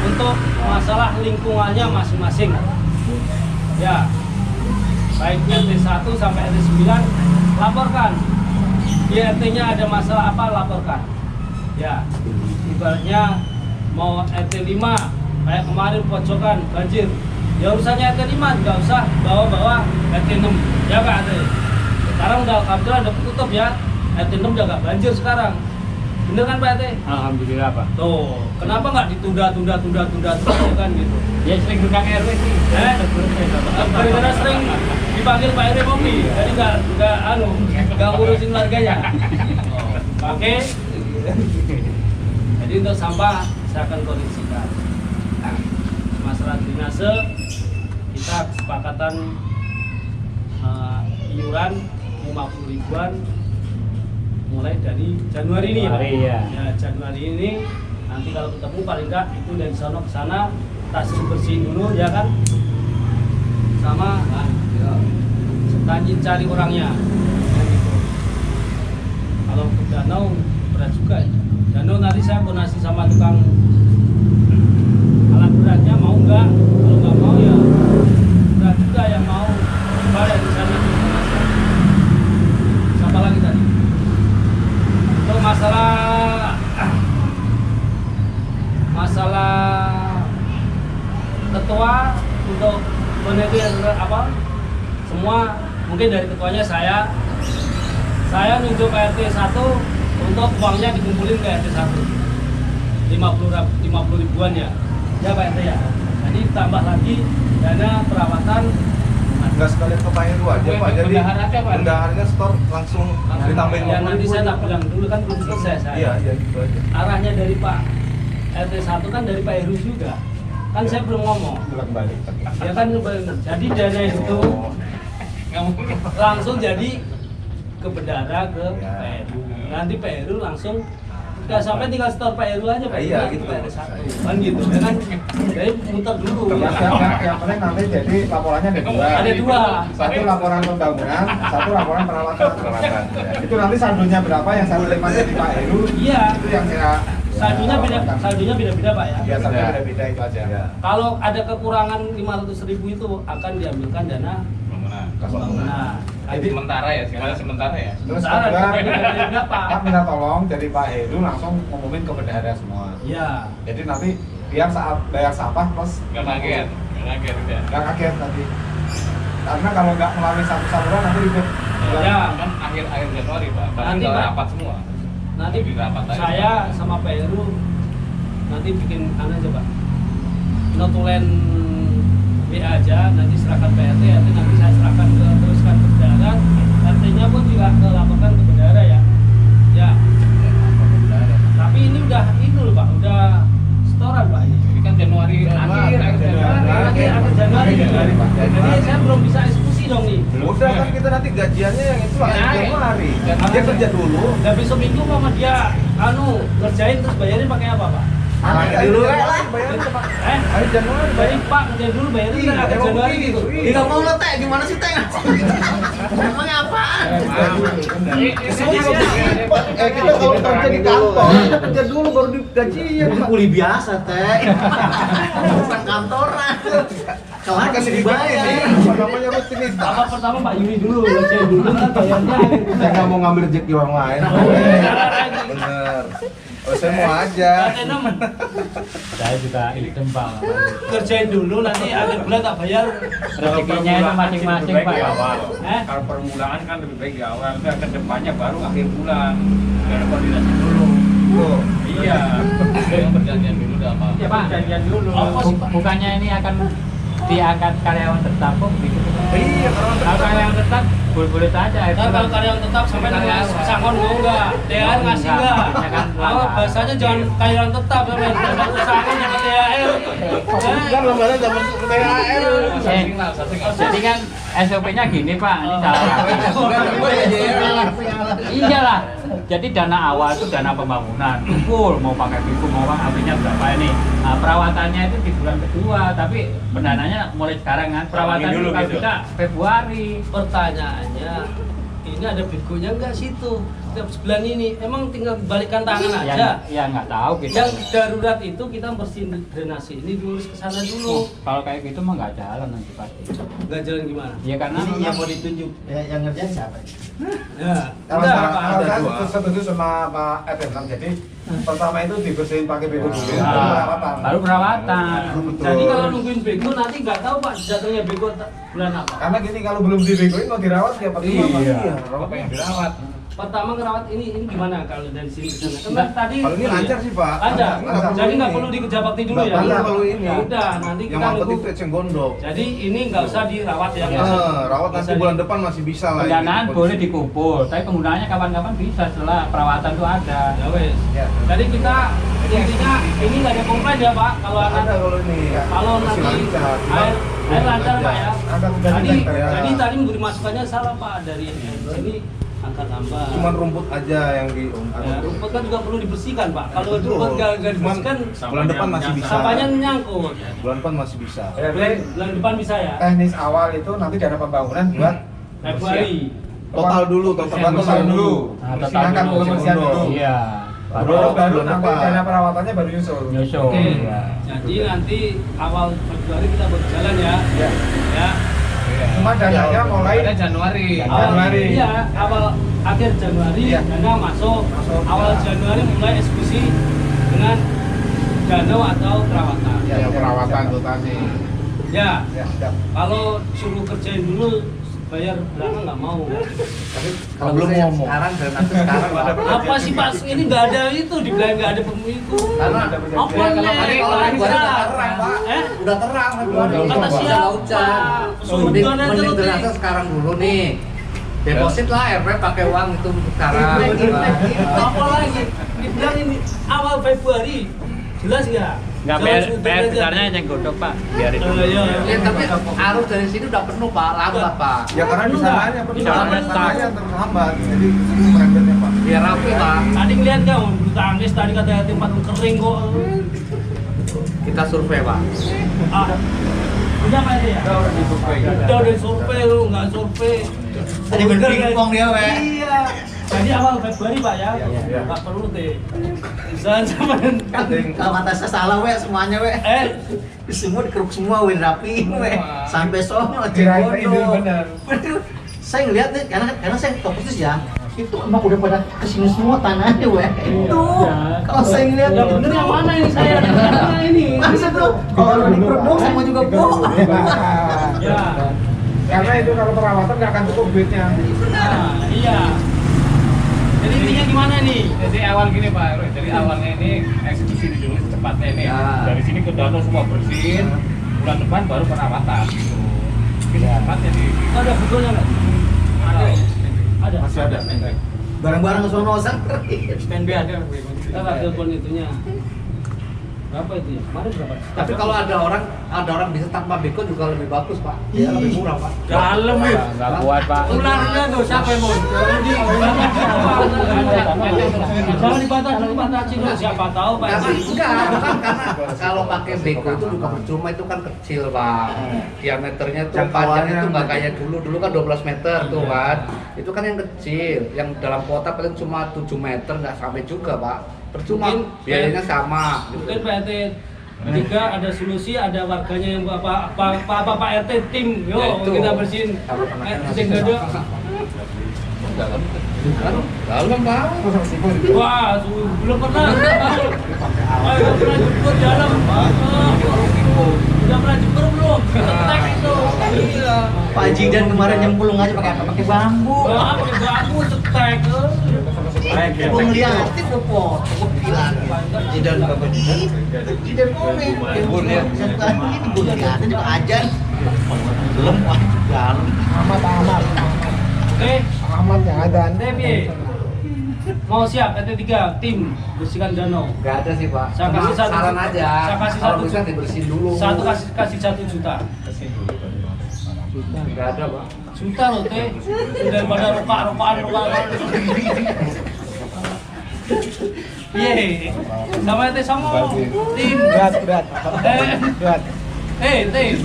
untuk masalah lingkungannya masing-masing. Ya, baik RT 1 sampai RT 9 laporkan. Di RT-nya ada masalah apa, laporkan. Ya, ibaratnya mau RT 5 kayak kemarin pojokan banjir, ya urusannya RT 5 nggak usah bawa-bawa RT 6, ya Pak RT. Sekarang udah alhamdulillah udah tutup ya, RT 6 udah nggak banjir sekarang. Bener kan Pak RT? Alhamdulillah Pak. Tuh, kenapa nggak ditunda terus kan gitu? Ya sering tukang RW sih. Gara-gara sering dipanggil Pak RW Mopi, jadi nggak ngurusin warganya. Oke. Jadi untuk sampah saya akan kondisikan. Masalah drainase kita kesepakatan iuran 50 ribuan mulai dari Januari ini ya. Iya. Ya, Januari ini nanti kalau ketemu paling enggak itu dari sana ke sana tasnya bersihin dulu ya kan. Sama tanjin cari orangnya. Ya, gitu. Kalau ke danau berat juga ya. Danau nanti saya koordinasi sama tukang alat beratnya mau enggak, kalau nggak mau ya berat juga yang mau bayar di sana. Siapa lagi tadi? Untuk masalah ketua untuk penelitian apa semua mungkin dari ketuanya saya nunjuk ke RT 1 untuk uangnya dikumpulin ke RT 1 50 ribuan ya Pak RT ya. Jadi tambah lagi dana perawatan. Nggak sekalian ke Pak Heru aja Pak, jadi bendaharanya store langsung ditambahin Ya nanti saya tak bilang dulu kan belum selesai saya. Iya gitu aja. Arahnya dari Pak RT 1 kan dari Pak Heru juga. Kan saya belum ngomong. Balik. Ya kan jadi dana itu langsung jadi ke bendara ke Pak Heru. Nanti Pak Heru langsung nggak sampai tinggal store Pak Heru aja Pak. Iya, Nanti gitu. Pak RT 1. Kan gitu ya kan. Jadi muter dulu. Yang penting nanti jadi laporannya ada dua. Ada dua. Satu laporan pembangunan, satu laporan perawatan. Itu nanti saldonya berapa yang saya terima dari Pak Heru? Iya. Itu yang saya Saldonya beda-beda Pak ya. Biasa beda-beda itu aja. Kalau ada kekurangan 500.000 itu akan diambilkan dana pembangunan. Jadi sementara ya, sementara ya. Terus Sementara, kedua, beda-beda, Pak. Pak minta tolong dari Pak Heru langsung ngumumin ke bendahara semua. Iya. Jadi nanti biar saat bayar sampah plus Nggak kaget udah. nggak kaget nanti. Karena kalau nggak melalui satu saluran nanti ribet. Ya. Kan akhir Januari Pak. Berarti Nanti, nggak Pak. rapat semua. Nanti Di rapat aja. saya sama Pak Heru nanti bikin aja Pak. Notulen WA aja, nanti serahkan Pak RT, nanti saya serahkan teruskan ke bendahara. RT-nya pun juga laporkan ke bendahara ya. Ya. Tapi ini udah itu loh Pak, udah setoran Pak ini. Ini kan Januari akhir Januari. Jadi saya belum bisa eksekusi dong nih. Udah kan kita nanti gajiannya yang itu akhir Januari. Dia kerja dulu. Nah besok minggu mama dia ngerjain terus bayarin pakai apa Pak? Dulu lah. Akhir Januari bayarin Pak, kerjain dulu bayarin kan akhir Januari gitu. Nggak mau lo teh, gimana sih teh? Emangnya apaan? Kita kalau kerja di kantor, kita kerja dulu baru digajiin. Ini kuli biasa teh. Bukan kantoran. Kelar kasih dibayar. Namanya rutinitas. Apa pertama Pak Yuni dulu, ngerjain dulu kan bayarnya. Saya nggak mau ngambil rezeki orang lain. Bener. Oh, saya mau aja. Saya juga idem Pak. Kerjain dulu nanti akhir bulan tak bayar. Rezekinya itu masing-masing Pak. Kalau permulaan kan lebih baik di awal, tapi ke depannya baru akhir bulan. Ada koordinasi dulu. Oh, Iya. Yang perjanjian dulu udah apa? Ya Pak, perjanjian dulu. Bukannya ini akan diangkat karyawan tetap kok begitu. iya Kalau karyawan tetap boleh saja. Ntar kalau karyawan tetap sampai dengan pesangon mau nggak? THR ngasih nggak? Ya kan, Kalau bahasanya jangan karyawan tetap sampai dengan pesangon dapat THR. kan lembaran dapat THR. Jadi kan SOP-nya gini Pak, ini salah. Iya lah. Jadi dana awal itu dana pembangunan, full mau pakai piku mau artinya berapa ini. Nah, perawatannya itu di bulan kedua, tapi pendananya mulai sekarang kan. Perawatan dulu itu gitu. bisa Februari. Pertanyaannya, ini ada bitcoinnya nggak situ? Setiap sebulan ini, emang tinggal balikan tangan aja. Ya nggak tahu gitu. Yang darurat itu kita bersihin drainase ini diurus ke sana dulu. Kalau kayak gitu mah nggak jalan nanti pasti. Nggak jalan gimana? Ya karena Ini yang mau ditunjuk, yang ngerjain siapa? Ya, Kalau udah, saya, Pak. kalau saya setuju sama Pak Edwin, jadi pertama itu dibersihin pakai bego dulu, Nah, baru perawatan. baru perawatan. Jadi kalau nungguin bego nanti nggak tahu Pak jatuhnya bego bulan apa. Karena gini kalau belum dibegoin mau dirawat ya percuma Pak. Apa yang dirawat? pertama ngerawat ini gimana kalau dari sini ke sana? Kan tadi Kalau ini lancar sih, Pak. Lancar. Lancar. Jadi nggak perlu dikejar bakti dulu Nggak ya. perlu kalau ini. Ya udah, nanti Yang kita angkut nunggu. itu eceng gondok. Jadi ini nggak usah dirawat ya. Rawat nanti Bisa bulan depan masih bisa lah. Pendanaan ini. boleh dikumpul, tapi penggunaannya kapan-kapan bisa setelah perawatan itu ada. Ya wes. Ya. Jadi kita intinya ini nggak ada komplain ya Pak. Kalau Nggak anak ada kalau ini. kalau Masih nanti lancar. air lancar Pak ya. Ada Jadi tadi memberi masukannya salah Pak dari sini angkat tambah. Cuman rumput aja yang di Ya, rumput kan juga perlu dibersihkan Pak. Kalau Betul. rumput nggak dibersihkan, bulan depan masih bisa. sampahnya nyangkut. Bulan depan masih bisa. Bulan depan bisa ya. Teknis awal itu nanti dana pembangunan buat Februari. total dulu, total dulu. Nah, total Silakan dulu. pembersihan dulu. Iya. Baru nanti dana perawatannya baru nyusul. Nyusul. Oke. Iya. Jadi nanti awal Februari kita berjalan ya. Ya. Ya. Cuma dananya mulai Januari. Januari. Iya, awal akhir Januari Iya. dana masuk. Masuk. Awal Januari mulai eksekusi dengan dana atau perawatan. Ya, Ya, perawatan dotasi. Ya. Ya, siap. Kalau suruh kerjain dulu bayar belakangan nggak mau. Kalau belum ngomong. Sekarang dan nanti sekarang Pak. Apa sih Pak? Ini nggak ada itu, dibilang nggak ada itu. Karena Apa kalau nih? hari Kalau udah bisa. terang Pak. Udah terang Februari. Kata Udah siapa? hujan. Sudah Mending ada mending tuh, terasa sekarang dulu nih. Deposit lah RP pakai uang itu sekarang. Apa lagi? Dibilang ini awal Februari. Jelas nggak? Nggak, Jelas PR udah aja. besarnya yang godok Pak. Biarin dulu. Iya. Ya tapi arus dari sini udah penuh Pak, lambat Pak. Ya karena di sananya Di sananya sananya terhambat. Jadi itu merembetnya, Pak. Biar rapi Pak. Tadi ngeliat nggak bulu tangkis tadi kata tempat lu kering kok. Kita survei Pak. Ah, udah Pak ya? Udah disurvei. Udah survei lu nggak survei. Tadi Bener, berpingpong dia, Wek. Iya. Jadi awal Februari Pak ya. Iya. Nggak perlu deh. Jangan sampai Kalau kata saya salah we semuanya we. Semua dikeruk semua we rapi we. Sampai sono aja Kirain bodoh. ide bener. Bener. Saya ngeliat nih karena saya fokus ya. Itu emang udah pada kesini semua tanahnya we. Itu. Kalau saya ngeliat yang bener yang mana ini saya? Yang mana ini? masa bro? Kalau di perut dong semua juga bohong. Ya. Karena itu kalau perawatan nggak akan cukup duitnya. Nah, iya. Jadi intinya gimana nih? Jadi awal gini Pak Heru, jadi awalnya ini eksekusi dulu secepatnya ini. Ya. Dari sini ke danau semua bersihin, bulan depan baru perawatan gitu. Mungkin cepatnya di Ada fotonya nggak? Ada. Masih ada. Barang-barang sono san. standby ada. Kita telepon itunya. Berapa itu ya? Kemarin berapa? Tapi kalau ada orang bisa tanpa beko juga lebih bagus Pak. Dia lebih murah Pak. dalam ya. Nggak kuat Pak. Ularnya tuh siapa yang mau? Jangan dibatasi dulu. Siapa tahu Pak. Enggak, bukan karena kalau pakai beko itu juga percuma, itu kan kecil Pak. Diameternya tuh panjangnya tuh nggak kayak dulu kan 12 meter tuh kan. Itu kan yang kecil, yang dalam kota paling cuma 7 meter nggak sampai juga Pak. Percuma, Mungkin biayanya sama. Mungkin Pak RT jika ada solusi, ada warganya yang Pak RT tim, Ya yo itu. kita bersihin. Bersihin gado. Dalam Pak. Wah, belum pernah. Ayo pernah jemput dalam. Udah pernah jemput belum? Tek itu. Iya. Pak Jidan kemarin nyemplung aja pakai apa? Pakai bambu. Wah, pakai bambu cetek. Gua ngeliatin gua foto bilang Jidan bapak Jidan boleh. Bun, ya. Ini gua ngeliatin juga ajan. Belum wah dalam. Oke, Ahmad yang ada. Devi. Mau siap RT 3 tim bersihkan danau. Nggak ada sih Pak. Saya Cuma kasih satu. saran aja. Saya kasih Kalau satu. bisa dibersihin dulu. Satu kasih 1 juta. Nggak ada Pak. Juta loh teh. Daripada rokaan. Yeay. Sama teh sama tim. Berat. Tim.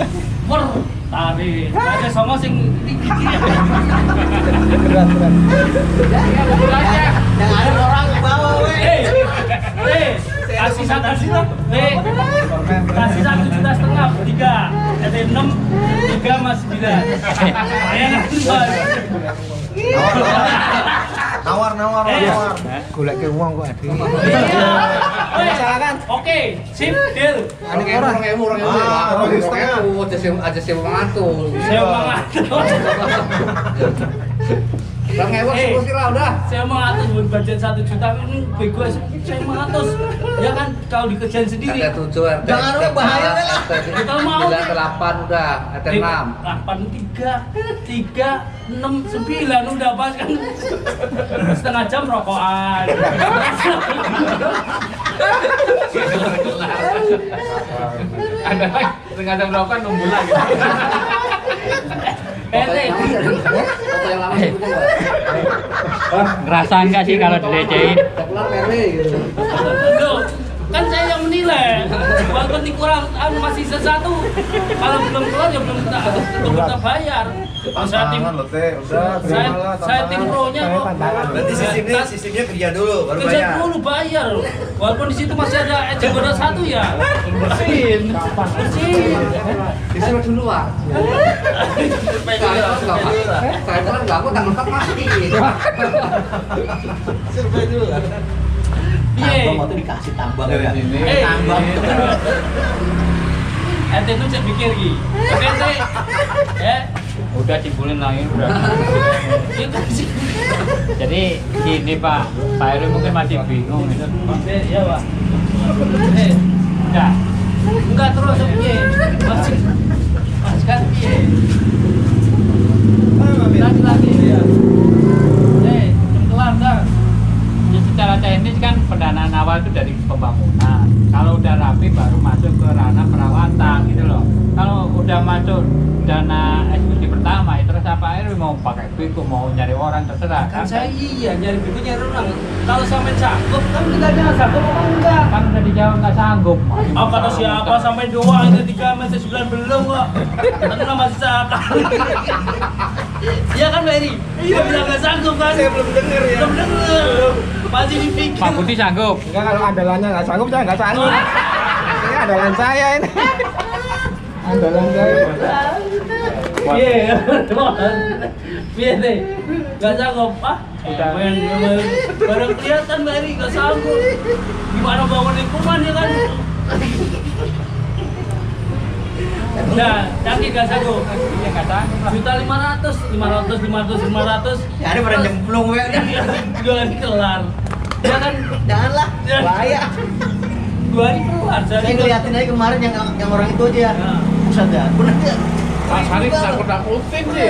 Tarik. Ada sama sing tinggi. Berat. Yang ada orang ke bawah we. Kasih satu juta. Kasih 1,5 juta 3. Ada 6, 3 mas 9. Ayo Nawar. Golek ke uang kok adi. Iya. Oke, sip, deal. Orang emu. Aja sewa mantul. Saya mengatur. Udah ngewek solusi lah udah. Saya mau atas budget 1 juta ini bego saya mau atas. Ya kan kalau dikerjain sendiri. Ada 7 RT. Jangan udah bahaya lah. Kalau mau 9 ke 8 udah, RT 6. 8 3 6 9 udah pas kan. Setengah jam rokokan. Ada lagi setengah jam melakukan nunggu lagi. Foto yang lama sih betul enggak? Ngerasa enggak sih kalau dilecehin? Populer Mary gitu. Loh, kan saya yang menilai. Walaupun dikurang masih sesuatu. Kalau belum keluar ya belum kita bayar. Saya tim Tantangan loh teh, udah terimalah saya tim pro-nya kok. Berarti sistemnya kerja dulu baru Kerja bayar. dulu bayar. Walaupun di situ masih ada ejek bodoh 1 ya. Bersihin. Bersihin. Disuruh duluan. Saya kan enggak aku tanggal 4 mati. Survei dulu lah. Piye? Tambang waktu dikasih tambang Dari ya. sini. Tambang. Ente itu cek pikir ki. Oke, Teh. Ya. Udah cibulin lagi udah. Itu sih. Jadi gini Pak Heru mungkin masih bingung gitu. Ya, Pak. Udah. Enggak terus piye? Mas kan piye? Lagi ya. Belum kelar dah. Ya, secara teknis kan pendanaan awal itu dari pembangunan. Kalau udah rapi baru masuk ke ranah perawatan gitu loh. Kalau udah masuk dana eksekusi pertama, ya terus apa air mau pakai biku, mau nyari orang terserah. Kan saya iya nyari biku nyari orang. Kalau sampai sanggup kan kita jangan sanggup apa enggak? Kan udah dijawab nggak sanggup. Oh kata siapa sampai doa itu 3 meter 9 belum kok. Karena masih sekali. Iya kan Mary? Iya bilang nggak sanggup kan? Saya belum dengar ya. Belum dengar. Masih dipikir. Pak Putih sanggup. Enggak, kalau andalannya nggak sanggup, saya nggak sanggup. Ini andalan saya ini. Andalan saya. Iya, iya deh, nggak sanggup ah. Udah. Baru kelihatan Mary nggak sanggup. Gimana bangun lingkungan ya kan? Nah, yakin nggak sanggup? Iya nggak sanggup lah. 1.500.000, 500. Ya ada pada nyemplung ya. Dua hari kelar. Ya kan? Janganlah. Bahaya. 2 hari kelar. Saya ngeliatin aja kemarin yang orang itu aja ya. Nah. Buset ya. Bener ya. Mas Haris takut-takutin sih.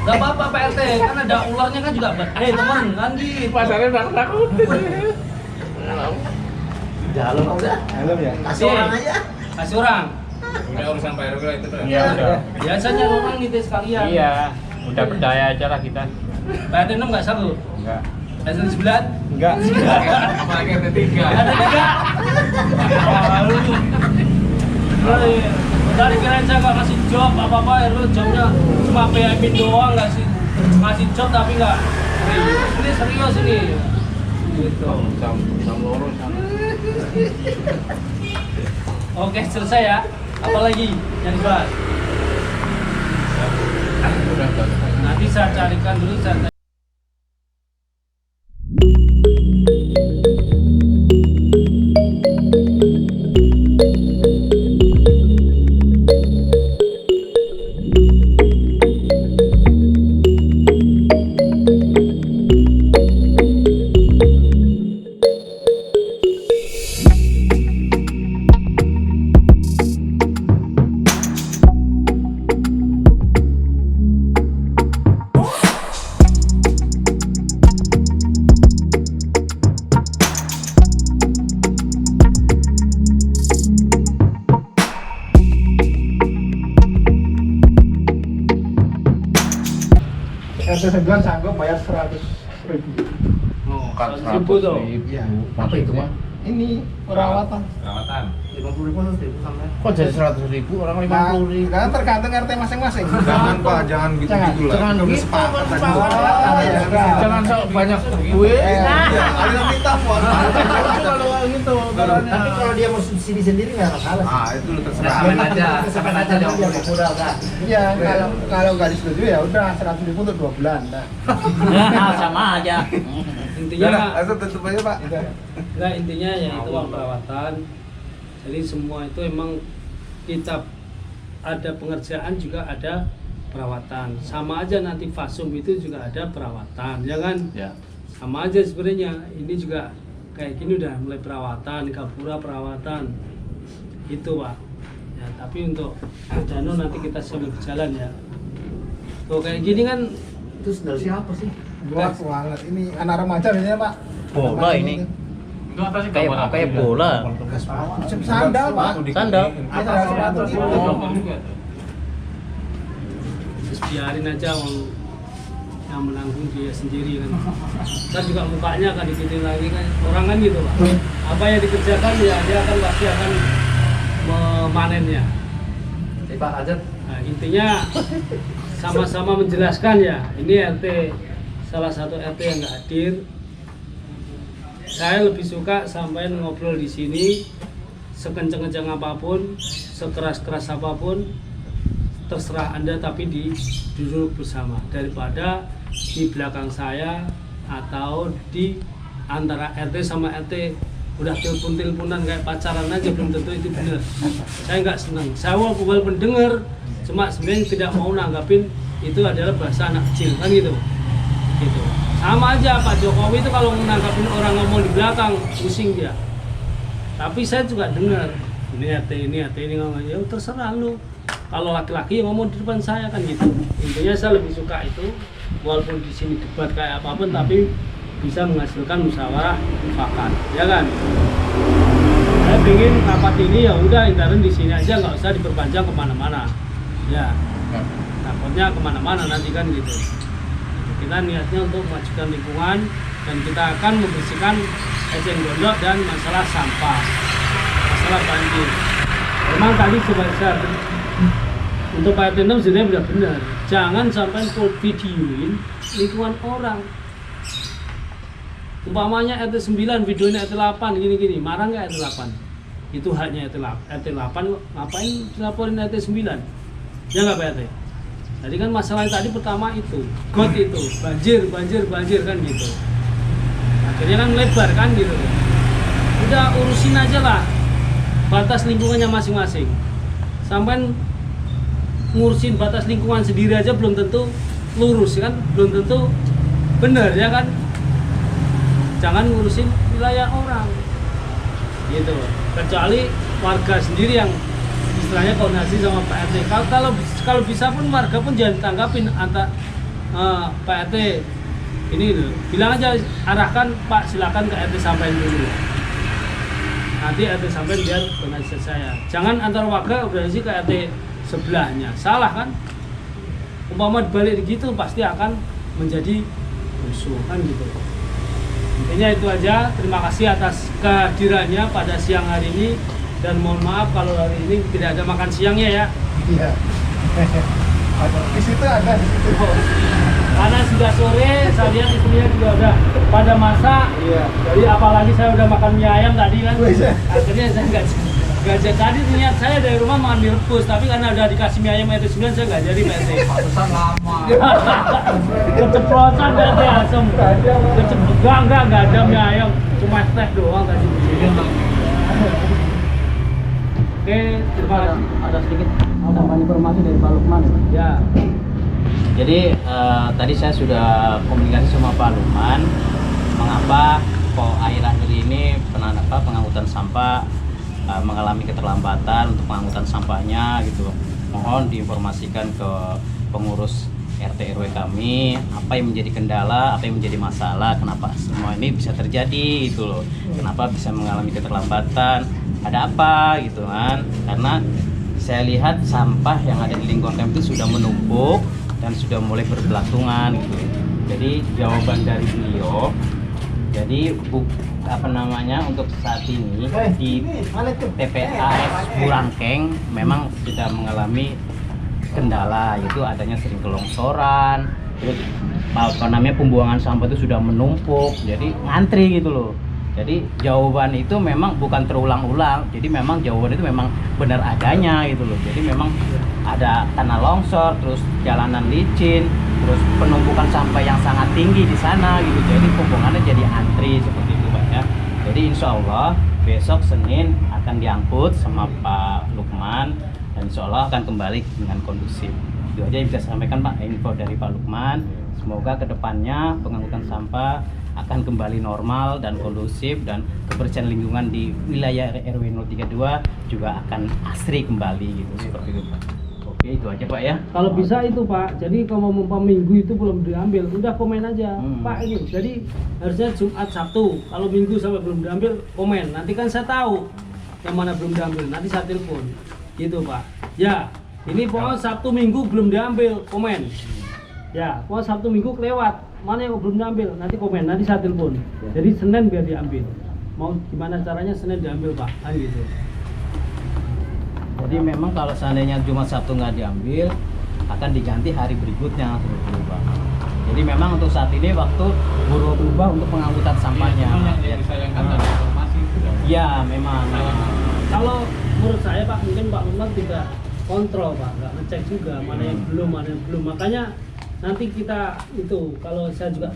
Gak apa-apa Pak RT, kan ada ularnya kan juga. Teman, kan gitu. Mas Haris takut-takutin. Dalam udah. Dalam ya. Kasih orang aja. Kasih orang. Udah urusan Pak RW itu tuh. Iya udah. Biasanya orang nitip sekalian. Iya. Udah berdaya aja lah kita. Pak RT 6 nggak sanggup? Enggak. RT 9? Enggak. Apalagi yang ketiga. Ada 3. Dari kirain saya nggak kasih job apa-apa, lu jobnya cuma PMI doang, ngasih job tapi nggak serius. Ini serius ini. Gitu. Jam lurus sana. Oke selesai ya. Apalagi yang dibahas? Udah selesai. Nanti saya carikan dulu saya. RT 9 sanggup bayar 100.000. Oh, kan 100.000 tuh. Iya. Apa itu, Mas? Ini perawatan. Perawatan. 50.000 sampai. Kok jadi 100.000 orang Nah, 50.000? kan tergantung RT masing-masing. Jangan Pak, jangan gitu-gitu lah. Jangan Udah gitu, sepakat kan tadi. sepakat. Jangan sok banyak duit. Ada minta puan. Kalau gitu, Tapi kalau dia mau subsidi sendiri nggak masalah. Ah, itu lu terserah. Samain aja dong. Modal kan. Iya, kalau nggak disetujui ya udah 100.000 untuk 2 bulan. Nah. Nah, sama aja. Intinya Langsung tutup aja Pak. Enggak, intinya ya itu uang perawatan. Jadi semua itu emang kita ada pengerjaan juga ada perawatan. Sama aja nanti fasum itu juga ada perawatan, ya kan? Ya. Sama aja sebenarnya. Ini juga kayak gini udah mulai perawatan, Gapura perawatan. Itu Pak. Ya, tapi untuk Danau nanti kita sambil berjalan ya. Tuh kayak gini kan. Itu sendal siapa sih? Wah, banget. Ini anak remaja biasanya, Pak. Bola ini. Itu apa sih Kayak bola. Sandal, Pak. Sandal. Sandal sepatu gitu. Terus biarin aja yang menanggung dia sendiri kan. Kan juga mukanya akan dikitin lagi kan. Orang kan gitu Pak. Apa yang dikerjakan ya dia akan pasti akan memanennya. Pak Ajat. Nah, intinya sama-sama menjelaskan ya. Ini RT salah satu RT yang nggak hadir. Saya lebih suka sampai ngobrol di sini sekencang-kencang apapun, sekeras-keras apapun, terserah Anda tapi duduk bersama daripada di belakang saya atau di antara RT sama RT udah telepon-teleponan kayak pacaran aja belum tentu itu benar. Saya nggak senang. Saya walaupun dengar cuma sebenarnya tidak mau nanggapin itu adalah bahasa anak kecil kan gitu. Gitu. Sama aja Pak Jokowi itu kalau menangkapin orang ngomong di belakang pusing dia. Tapi saya juga dengar ini RT ini ngomong ya terserah lu. Kalau laki-laki yang ngomong di depan saya kan gitu. Intinya saya lebih suka itu walaupun di sini debat kayak apapun tapi bisa menghasilkan musyawarah mufakat, ya kan? Saya ingin rapat ini ya udah intern di sini aja nggak usah diperpanjang kemana-mana. Ya, takutnya kemana-mana nanti kan gitu. Kita niatnya untuk memajukan lingkungan dan kita akan membersihkan eceng gondok dan masalah sampah, masalah banjir. Memang tadi sebesar untuk Pak RT 6 sebenarnya sudah benar. Jangan sampai full videoin lingkungan orang. Umpamanya RT 9 videonya RT 8 gini-gini, marah nggak RT 8? Itu haknya RT 8 ngapain dilaporin RT 9? Ya nggak Pak RT? Tadi kan masalah tadi pertama itu, got itu, banjir kan gitu. Akhirnya kan lebar kan gitu. Udah urusin aja lah batas lingkungannya masing-masing. Sampai ngurusin batas lingkungan sendiri aja belum tentu lurus kan, belum tentu benar ya kan. Jangan ngurusin wilayah orang gitu, kecuali warga sendiri yang istilahnya koordinasi sama Pak RT. Kalau bisa pun warga pun jangan tanggapin Pak RT ini loh, bilang aja arahkan Pak silakan ke RT sampaikan dulu, nanti RT sampaikan biar koordinasi saya. Jangan antar warga koordinasi ke RT sebelahnya, salah kan? Umpama dibalik gitu pasti akan menjadi rusuh kan gitu. Intinya itu aja, terima kasih atas kehadirannya pada siang hari ini dan mohon maaf kalau hari ini tidak ada makan siangnya ya. Iya. Di situ ada di situ. Karena sudah sore, saya lihat istrinya juga udah pada masak. Iya. Jadi apalagi saya udah makan mie ayam tadi kan. Iya. Akhirnya saya nggak jadi. Tadi niat saya dari rumah makan mie rebus, tapi karena udah dikasih mie ayam RT 9 saya nggak jadi Pak RT. Pantesan lama. Keceplosan RT asem. Enggak ada mie ayam, cuma teh doang tadi. Oke, terima kasih. Ada sedikit tambahan informasi dari Pak Lukman. Ya. Jadi tadi saya sudah komunikasi sama Pak Lukman mengapa kok akhir-akhir ini pengangkutan sampah mengalami keterlambatan untuk pengangkutan sampahnya gitu. Mohon diinformasikan ke pengurus RT RW kami apa yang menjadi kendala, apa yang menjadi masalah, kenapa semua ini bisa terjadi gitu loh. Kenapa bisa mengalami keterlambatan? Ada apa gitu kan? Karena saya lihat sampah yang ada di lingkungan kami itu sudah menumpuk dan sudah mulai berbelatungan gitu. Jadi jawaban dari beliau, jadi untuk saat ini di TPAS Burangkeng memang sudah mengalami kendala, yaitu adanya sering kelongsoran, terus pembuangan sampah itu sudah menumpuk, jadi ngantri gitu loh. Jadi jawaban itu memang bukan terulang-ulang, jadi memang jawaban itu memang benar adanya gitu loh. Jadi memang ada tanah longsor, terus jalanan licin, terus penumpukan sampah yang sangat tinggi di sana gitu. Jadi pembuangannya jadi antri seperti itu Pak ya. Jadi insya Allah besok Senin akan diangkut sama Pak Lukman dan insya Allah akan kembali dengan kondusif. Itu Itu aja yang bisa saya sampaikan Pak, info dari Pak Lukman. Semoga kedepannya pengangkutan sampah akan kembali normal dan kondusif, dan kebersihan lingkungan di wilayah RW 032 juga akan asri kembali gitu, seperti itu Pak. Oke, itu aja Pak ya. Kalau bisa itu Pak, jadi kalau mau minggu itu belum diambil, udah komen aja Pak ini. Jadi harusnya Jumat Sabtu, kalau minggu sampai belum diambil komen. Nanti kan saya tahu yang mana belum diambil, nanti saya telepon gitu Pak. Ya, ini pokoknya Sabtu Minggu belum diambil, komen. Ya, pokoknya Sabtu Minggu kelewat, mana yang belum diambil, nanti komen, nanti saya telepon. Jadi Senin biar diambil. Mau gimana caranya Senin diambil Pak, kan gitu. Jadi memang kalau seandainya Jumat Sabtu nggak diambil, akan diganti hari berikutnya seperti itu Pak. Jadi memang untuk saat ini waktu berubah untuk pengangkutan sampahnya. Yang disayangkan ada informasi itu. Ya memang. Kalau menurut saya Pak, mungkin Pak Lukman tidak kontrol Pak, nggak ngecek juga mana yang belum, mana yang belum. Makanya nanti kita itu, kalau saya juga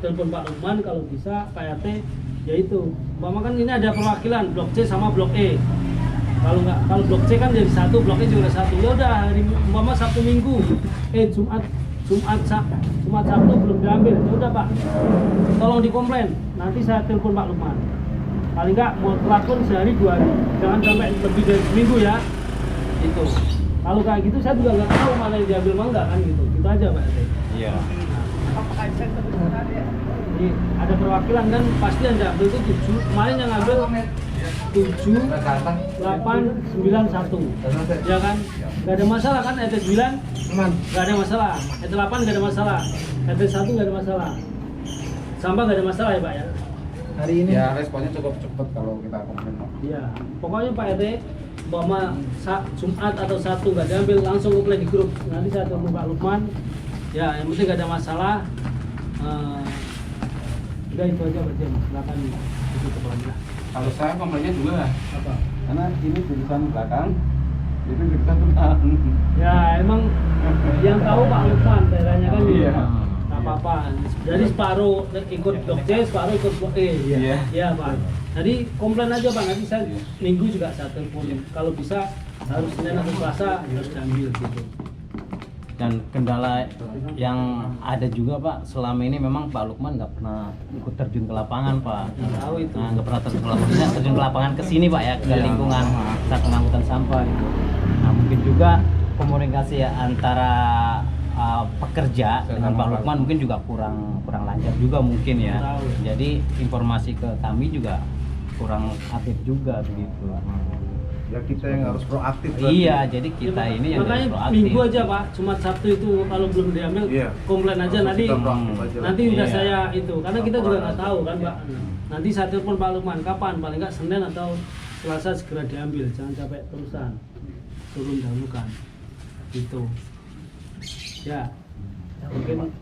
telepon Pak Lukman, kalau bisa Pak RT, yaitu umpama kan ini ada perwakilan blok C sama blok E. Kalau nggak, kalau blok C kan jadi satu, blok E juga satu. Ya udah, hari umpama Sabtu Minggu, Jumat Sabtu belum diambil. Ya udah Pak, tolong dikomplain. Nanti saya telepon Pak Lukman. Paling nggak mau telepon sehari 2 hari, jangan sampai lebih dari seminggu ya. Itu. Kalau kayak gitu saya juga nggak tahu mana yang diambil mana nggak kan gitu. Gitu aja Pak. Iya. Jadi ada perwakilan kan pasti yang diambil itu 7. Kemarin yang ngambil 7, 8, 9, 1. Ya kan? Nggak ada masalah kan, RT 9 aman, nggak ada masalah. RT 8 nggak ada masalah. RT 1 nggak ada masalah. Sampah nggak ada masalah ya Pak ya. Hari ini Ya responnya cukup cepat kalau kita komplain. Iya, pokoknya Pak RT, umpama Jumat atau Sabtu nggak diambil, langsung komplain di grup. Nanti saya telepon Pak Lukman. Ya, yang penting nggak ada masalah. Udah itu aja berarti, silakan ditutup lagi lah. Kalau saya komplainnya juga, Apa? karena ini jurusan belakang, itu jurusan depan. Ya emang yang tahu Pak Lukman daerahnya kan gitu. Iya. Nggak apa-apa. Jadi separuh ikut blok C, separuh ikut blok E. Iya. Iya Pak. Jadi komplain aja Pak, nanti saya minggu juga saya teleponin. Kalau bisa harus Senin atau Selasa harus diambil gitu. Dan kendala yang ada juga Pak, selama ini memang Pak Lukman nggak pernah ikut terjun ke lapangan Pak. Tahu itu. Nah, nggak pernah terjun ke lapangan, bisa terjun ke lapangan ke sini Pak ya, ke lingkungan saat pengangkutan sampah itu. Nah mungkin juga komunikasi antara pekerja dengan Pak Lukman mungkin juga kurang lancar juga mungkin ya. Jadi informasi ke kami juga kurang update juga begitu. Ya kita yang harus proaktif. Iya, jadi kita ini yang makanya harus proaktif. minggu aja Pak, Jumat Sabtu itu kalau belum diambil Iya. komplain aja nanti. Kita proaktif aja. Nanti udah Iya. saya itu, karena kita juga nggak tahu kan Pak. Nanti saya telepon Pak Lukman kapan, paling nggak Senin atau Selasa segera diambil, jangan sampai terusan turun dahulukan. Gitu. Ya. Mungkin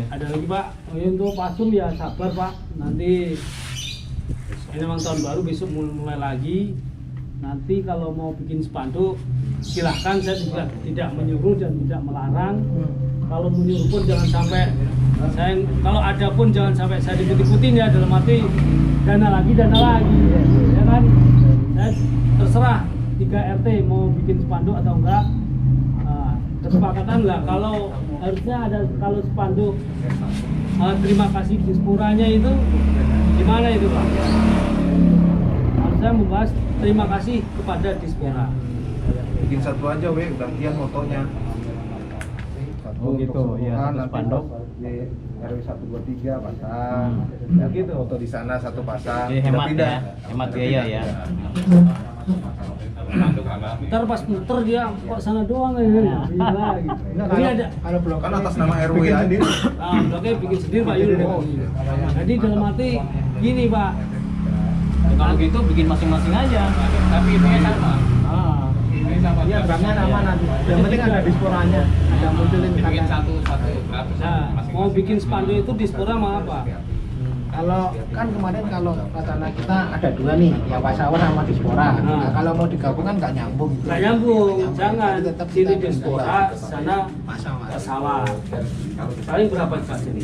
ada lagi Pak. Untuk pasum ya sabar Pak. Nanti ini memang tahun baru, besok mulai lagi. Nanti kalau mau bikin spanduk silahkan, saya juga tidak menyuruh dan tidak melarang. Kalau menyuruh pun jangan sampai saya, kalau ada pun jangan sampai saya ikut-ikutin ya, dalam arti dana lagi ya kan. Saya terserah 3 RT mau bikin spanduk atau enggak. Kesepakatan enggak, kalau harusnya ada, kalau spanduk terima kasih disporanya itu gimana itu Pak? Harusnya membahas terima kasih kepada Dispora. Bikin satu aja gantian fotonya. Oh gitu, iya, satu Nanti spanduk. di RW 123 pasang. Ya gitu. Foto di sana satu pasang. Jadi hemat Pindah. ya, hemat biaya ya. Ntar pas muter dia kok sana doang ya. Gila gitu. Ini ada Kan atas nama RW aja. bloknya bikin sendiri Pak Yul. Jadi dalam arti gini Pak. Ya, kalau gitu bikin masing-masing aja. Tapi ini sama. Ini sama. Iya, gramnya sama nanti. Yang penting ada disporanya. Ada munculin Bikin kata. satu Nah, mau bikin spanduk itu Dispora mau apa? Kalau kan kemarin kalau wacana kita ada 2 nih, ya Pasawan sama Dispora. Nah, kalau mau digabung kan nggak nyambung. Nggak nyambung, jangan. Jadi tetap Sini kita Dispora, sana Pasawan. Paling berapa Pak sini?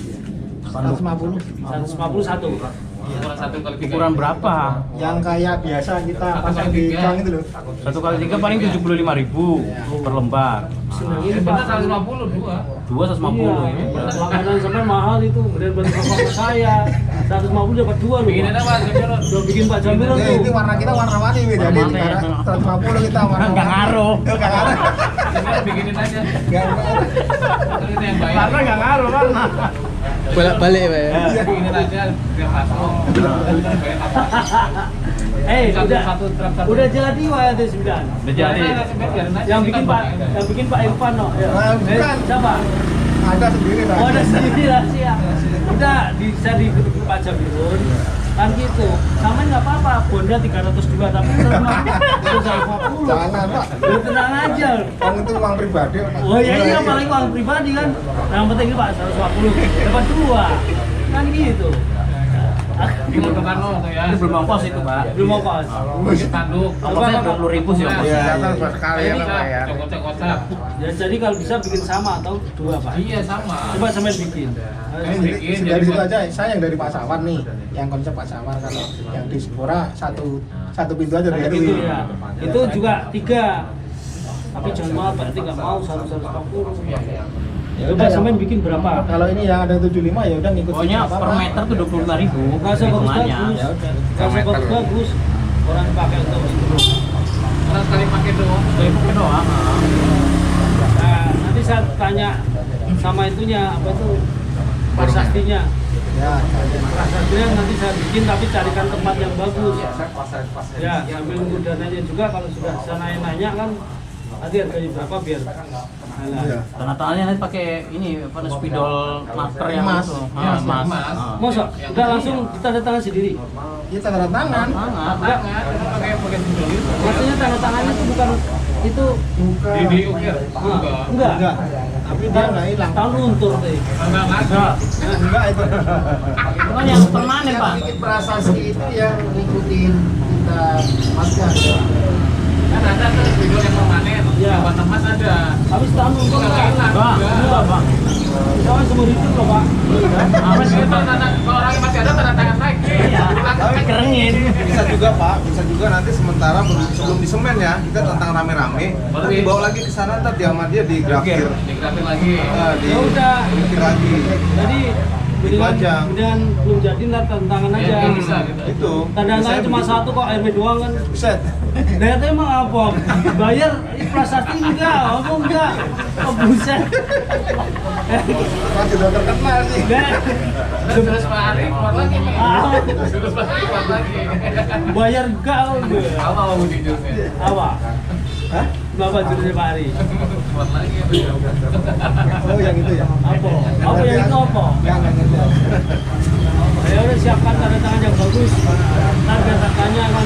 150. 151. Ukuran 1x3. Ukuran berapa? Yang kayak biasa kita pasang di 1x3. bank itu loh. 1x3 paling 75.000 per lembar. Ini benar 150 dua. 250 ini. Makanan sampai mahal itu, kemudian buat bapak ke saya 150 dapat 2 loh. Bikin ada Pak Jamil. Udah bikin Pak Jamil tuh. Ini warna kita warna-warni jadi Warna-warni, ya. 150 kita warna. Nggak ngaruh. Nggak ngaruh. Jamil bikinin aja. Nggak ngaruh. Terus kita yang bayar. Karena nggak ngaruh warna. Bolak-balik Pak. Bikinin aja biar masuk. Bayar apa? Udah jadi WT 9. Udah jadi. Yang bikin Pak Irfan no. Ya. Bukan. Siapa? Ada sendiri Pak. Oh, ada sendiri rahasia. Udah bisa di Pak Jamilun. Kan gitu. Sama nggak apa-apa. Bonda 302 tapi itu 150. Jangan Pak. Lu tenang aja. Kan itu uang pribadi. Oh ya iya paling uang pribadi kan. Yang penting ini Pak 150 dapat 2. Kan gitu. Ini untuk Karno tuh ya. Ini belum ongkos itu, Pak. Belum ongkos. Ini tanduk. Ongkosnya 20.000 sih ongkosnya. Iya, buat sekali ya Pak ya. Kocak-kocak. Ya, jadi kalau bisa bikin sama atau 2 Pak. Iya sama. Coba sampai bikin. Bikin Dari situ aja, saya yang dari Pak Sawar nih, yang konsep Pak Sawar. Kalau yang di Sepura satu pintu aja dari Gitu ya. Itu juga 3. Tapi jangan mau berarti nggak mau 150. Ya Coba udah, sampai bikin berapa? Kalau ini yang ada 75 ya udah ngikut. Pokoknya apa-apa. per meter tuh 25.000. Nggak usah bagus-bagus. Ya udah. Nggak usah bagus-bagus. Orang pakai untuk itu. Orang sekali pakai doang. Saya pakai doang. Nah, nanti saya tanya sama itunya apa itu prasastinya. Ya, Prasastinya nanti saya bikin tapi carikan tempat yang bagus. Ya, sambil nunggu dananya juga kalau sudah saya nanya kan nanti harganya berapa biar Iya. Tanda tangannya nanti pakai ini apa spidol marker yang Emas. itu. Emas. Emas. Masa? Udah langsung kita tanda tangan sendiri. Kita tanda tangan. Enggak, pakai sendiri. Maksudnya tanda tangannya itu bukan itu Di ukir. enggak. Enggak. Tapi dia nggak hilang. Tahun luntur teh. Enggak. Enggak itu. Itu kan yang permanen, Pak. Bikin prasasti itu yang ngikutin kita masukkan. Kan ada tuh video yang permanen. Iya. Yang warna emas ada. Habis tahun luntur Enggak enggak? hilang. Enggak, Bang. Jangan seumur hidup loh Pak. Apa sih kalau orangnya masih ada tanda tangan lagi? Iya. Tapi kerengin. Bisa juga Pak, bisa juga nanti sementara sebelum disemen ya, kita tentang rame-rame, nanti bawa lagi ke sana ntar di Ahmadiyah digrafir. Digrafir lagi. Di Ya udah. grafir lagi. Jadi Dipajang. kemudian belum jadi ntar tanda tangan aja. Ya, bisa gitu. Itu. Tanda tangannya cuma begitu. satu kok RW doang kan. Buset. Nah itu emang apa? Bayar prasasti enggak? Apa enggak? Oh buset. Masih udah terkenal sih. Terus Pak Ari keluar lagi. Ah. Terus Pak Ari keluar lagi. Bayar enggak? Apa mau jujurnya? Apa? Hah? Bapak jurusnya Pak Ari. Keluar lagi. Oh yang itu ya. Apa? Apa yang itu apa? Yang itu. Ya udah siapkan tanda tangan yang bagus. Ntar biar tanya kan.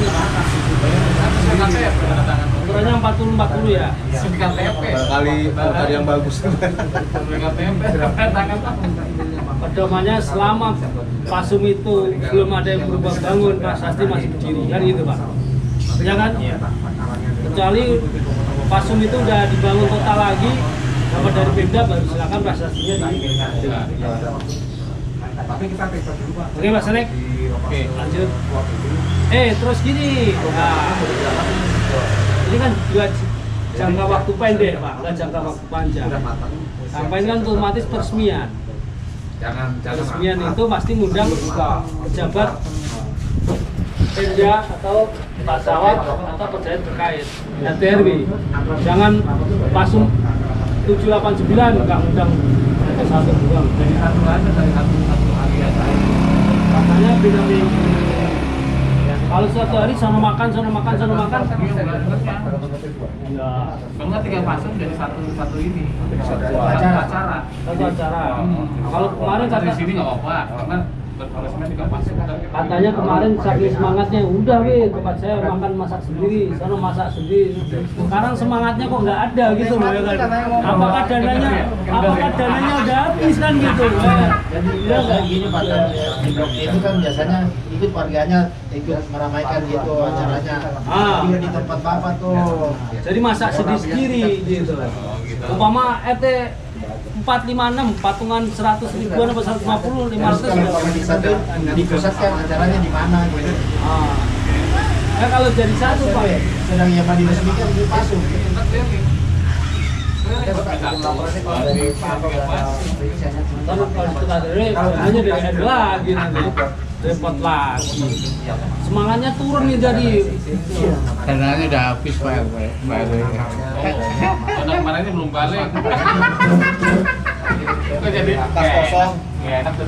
KTP tanda tangan. Ukurannya 40-40 ya. KTP. Barangkali ada yang bagus. KTP tanda tangan apa? Pedomannya selama Pasum itu belum ada yang berubah bangun, prasasti masih berdiri kan gitu Pak. Ya kan? Kecuali Pasum itu udah dibangun total lagi, dapat dari Pemda baru silakan prasastinya di. Oke Mas Senek. Oke. Lanjut. Terus gini. Nah, ini kan juga jangka waktu pendek Pak, nggak jangka waktu panjang. Sampai kan otomatis peresmian. Peresmian itu pasti ngundang pejabat Pemda atau Pak Sawat atau pejabat terkait RT/RW. Jangan Pasum 789 nggak ngundang satu doang. Dari satu aja dari satu hari aja. Makanya beda minggu. Kalau satu hari sama makan. Enggak. Enggak 3 pasang dari satu ini. Satu acara. Satu acara. Kalau kemarin dari kata sini nggak apa-apa karena berprosesnya 3 pasang. katanya kemarin saking semangatnya udah weh tempat saya makan masak sendiri, sana masak sendiri. Sekarang semangatnya kok nggak ada gitu loh ya kan. Apakah dananya udah habis kan gitu. Jadi dia kayak gini Pak, di blok itu kan biasanya ikut warganya ikut meramaikan gitu acaranya. Dia di tempat bapak tuh. Jadi masak sendiri gitu. Umpama RT 456 patungan 100 ribuan atau 150, 500 sudah. Di pusat kan acaranya di mana gitu. Nah, kalau jadi satu Pak, Sedang yang diresmikan itu masuk. Kalau hanya dari lagi nanti repot lagi. Semangatnya turun nih jadi. Dananya udah habis Pak RW. Karena kemarinnya belum balik. Kok jadi Kas kosong. nggak enak tuh.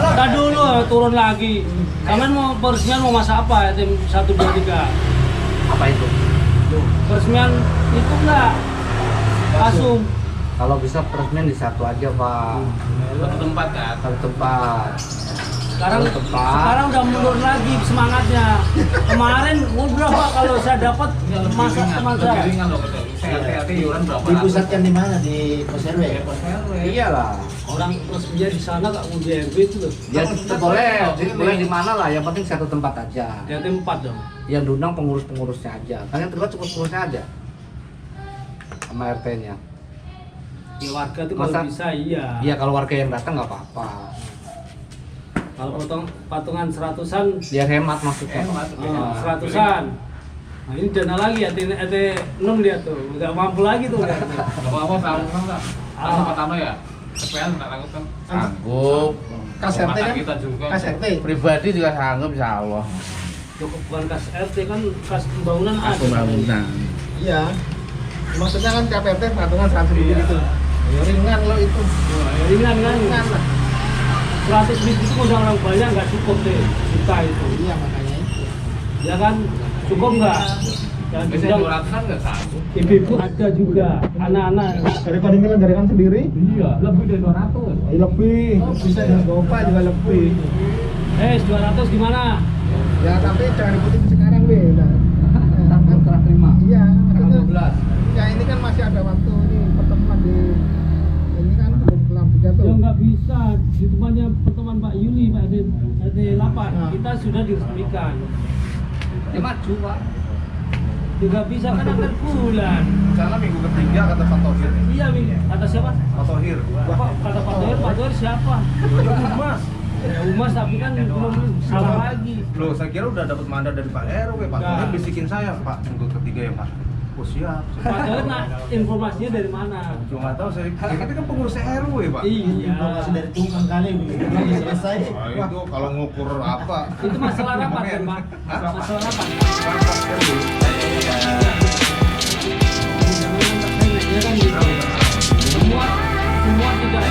Kita dulu turun lagi. Kalian mau peresmian mau masak apa? Tim 1 2 3. Apa itu? Peresmian itu enggak asum. Kalau bisa peresmian di satu aja Pak. Satu tempat kan. Satu tempat. Sekarang udah mundur lagi semangatnya. Kemarin berapa kalau saya dapat masak teman saya. Ringan loh betul. Saya hati-hati iuran berapa? Dipusatkan di mana? Di pos RW? Iyalah. Orang resminya di sana kak udah RW itu loh. Ya boleh di mana lah, yang penting satu tempat aja. Ya tempat dong. Yang diundang pengurus-pengurusnya aja. Kalian terlibat cukup pengurusnya aja. Sama RT-nya. Ya warga tuh kalau Masa- bisa iya. Iya kalau warga yang datang nggak apa-apa. Kalau patungan 100-an, Biar hemat maksudnya. 100-an. Nah ini dana lagi ya, RT 6 dia tuh, nggak mampu lagi tuh. Apa-apa tanggung nggak? Asal pertama ya. SPL nggak tanggung kan? Sanggup. Kas RT kan? Kita juga. Kas RT. Pribadi juga sanggup insya Allah. Bukan kas RT kan, kas pembangunan ada. Pembangunan. Iya. Maksudnya kan tiap RT patungan 100 ribu gitu. Ya, ringan loh itu. Ringan kan? Ringan lah. 100 ribu itu modal orang banyak nggak cukup deh, juta itu. Iya makanya itu. Ya kan, cukup nggak? Yang Biasanya diundang 200-an nggak sanggup. ibu-ibu ada juga, anak-anak. Daripada menyelenggarakan sendiri, Iya, lebih dari 200. lebih. Bisa dengan GoPa juga lebih. 200 gimana? Ya tapi jangan ikutin sekarang be. Tapi serah terima. Iya. Maksudnya, ya ini kan masih ada waktu nih pertemuan di ini kan belum kelam juga tuh. Ya nggak bisa, di tempatnya pertemuan Pak Yuli, Pak RT 8, kita sudah diresmikan. Ya maju Pak. Ya nggak bisa kan akan bulan. Sana minggu ketiga kata Pak Tohir. Iya, Mi. Kata siapa? Pak Tohir. Bapak, kata Pak Tohir siapa? Mas. Ya Umas, tapi kan belum salah lagi. Loh, saya kira udah dapat mandat dari Pak RW. Pak Nah. Tohir bisikin saya, Pak, minggu ketiga ya, Pak. Oh siap. Pak Tohir, nah, informasinya dari mana? Cuma nggak tahu saya. Tapi kan pengurus RW, Pak. Iya. Informasi dari tunggang kali belum selesai. Wah, itu kalau ngukur apa? Itu masalah rapat kan, Pak? Masalah rapat. Ya kan gitu. Semua tidak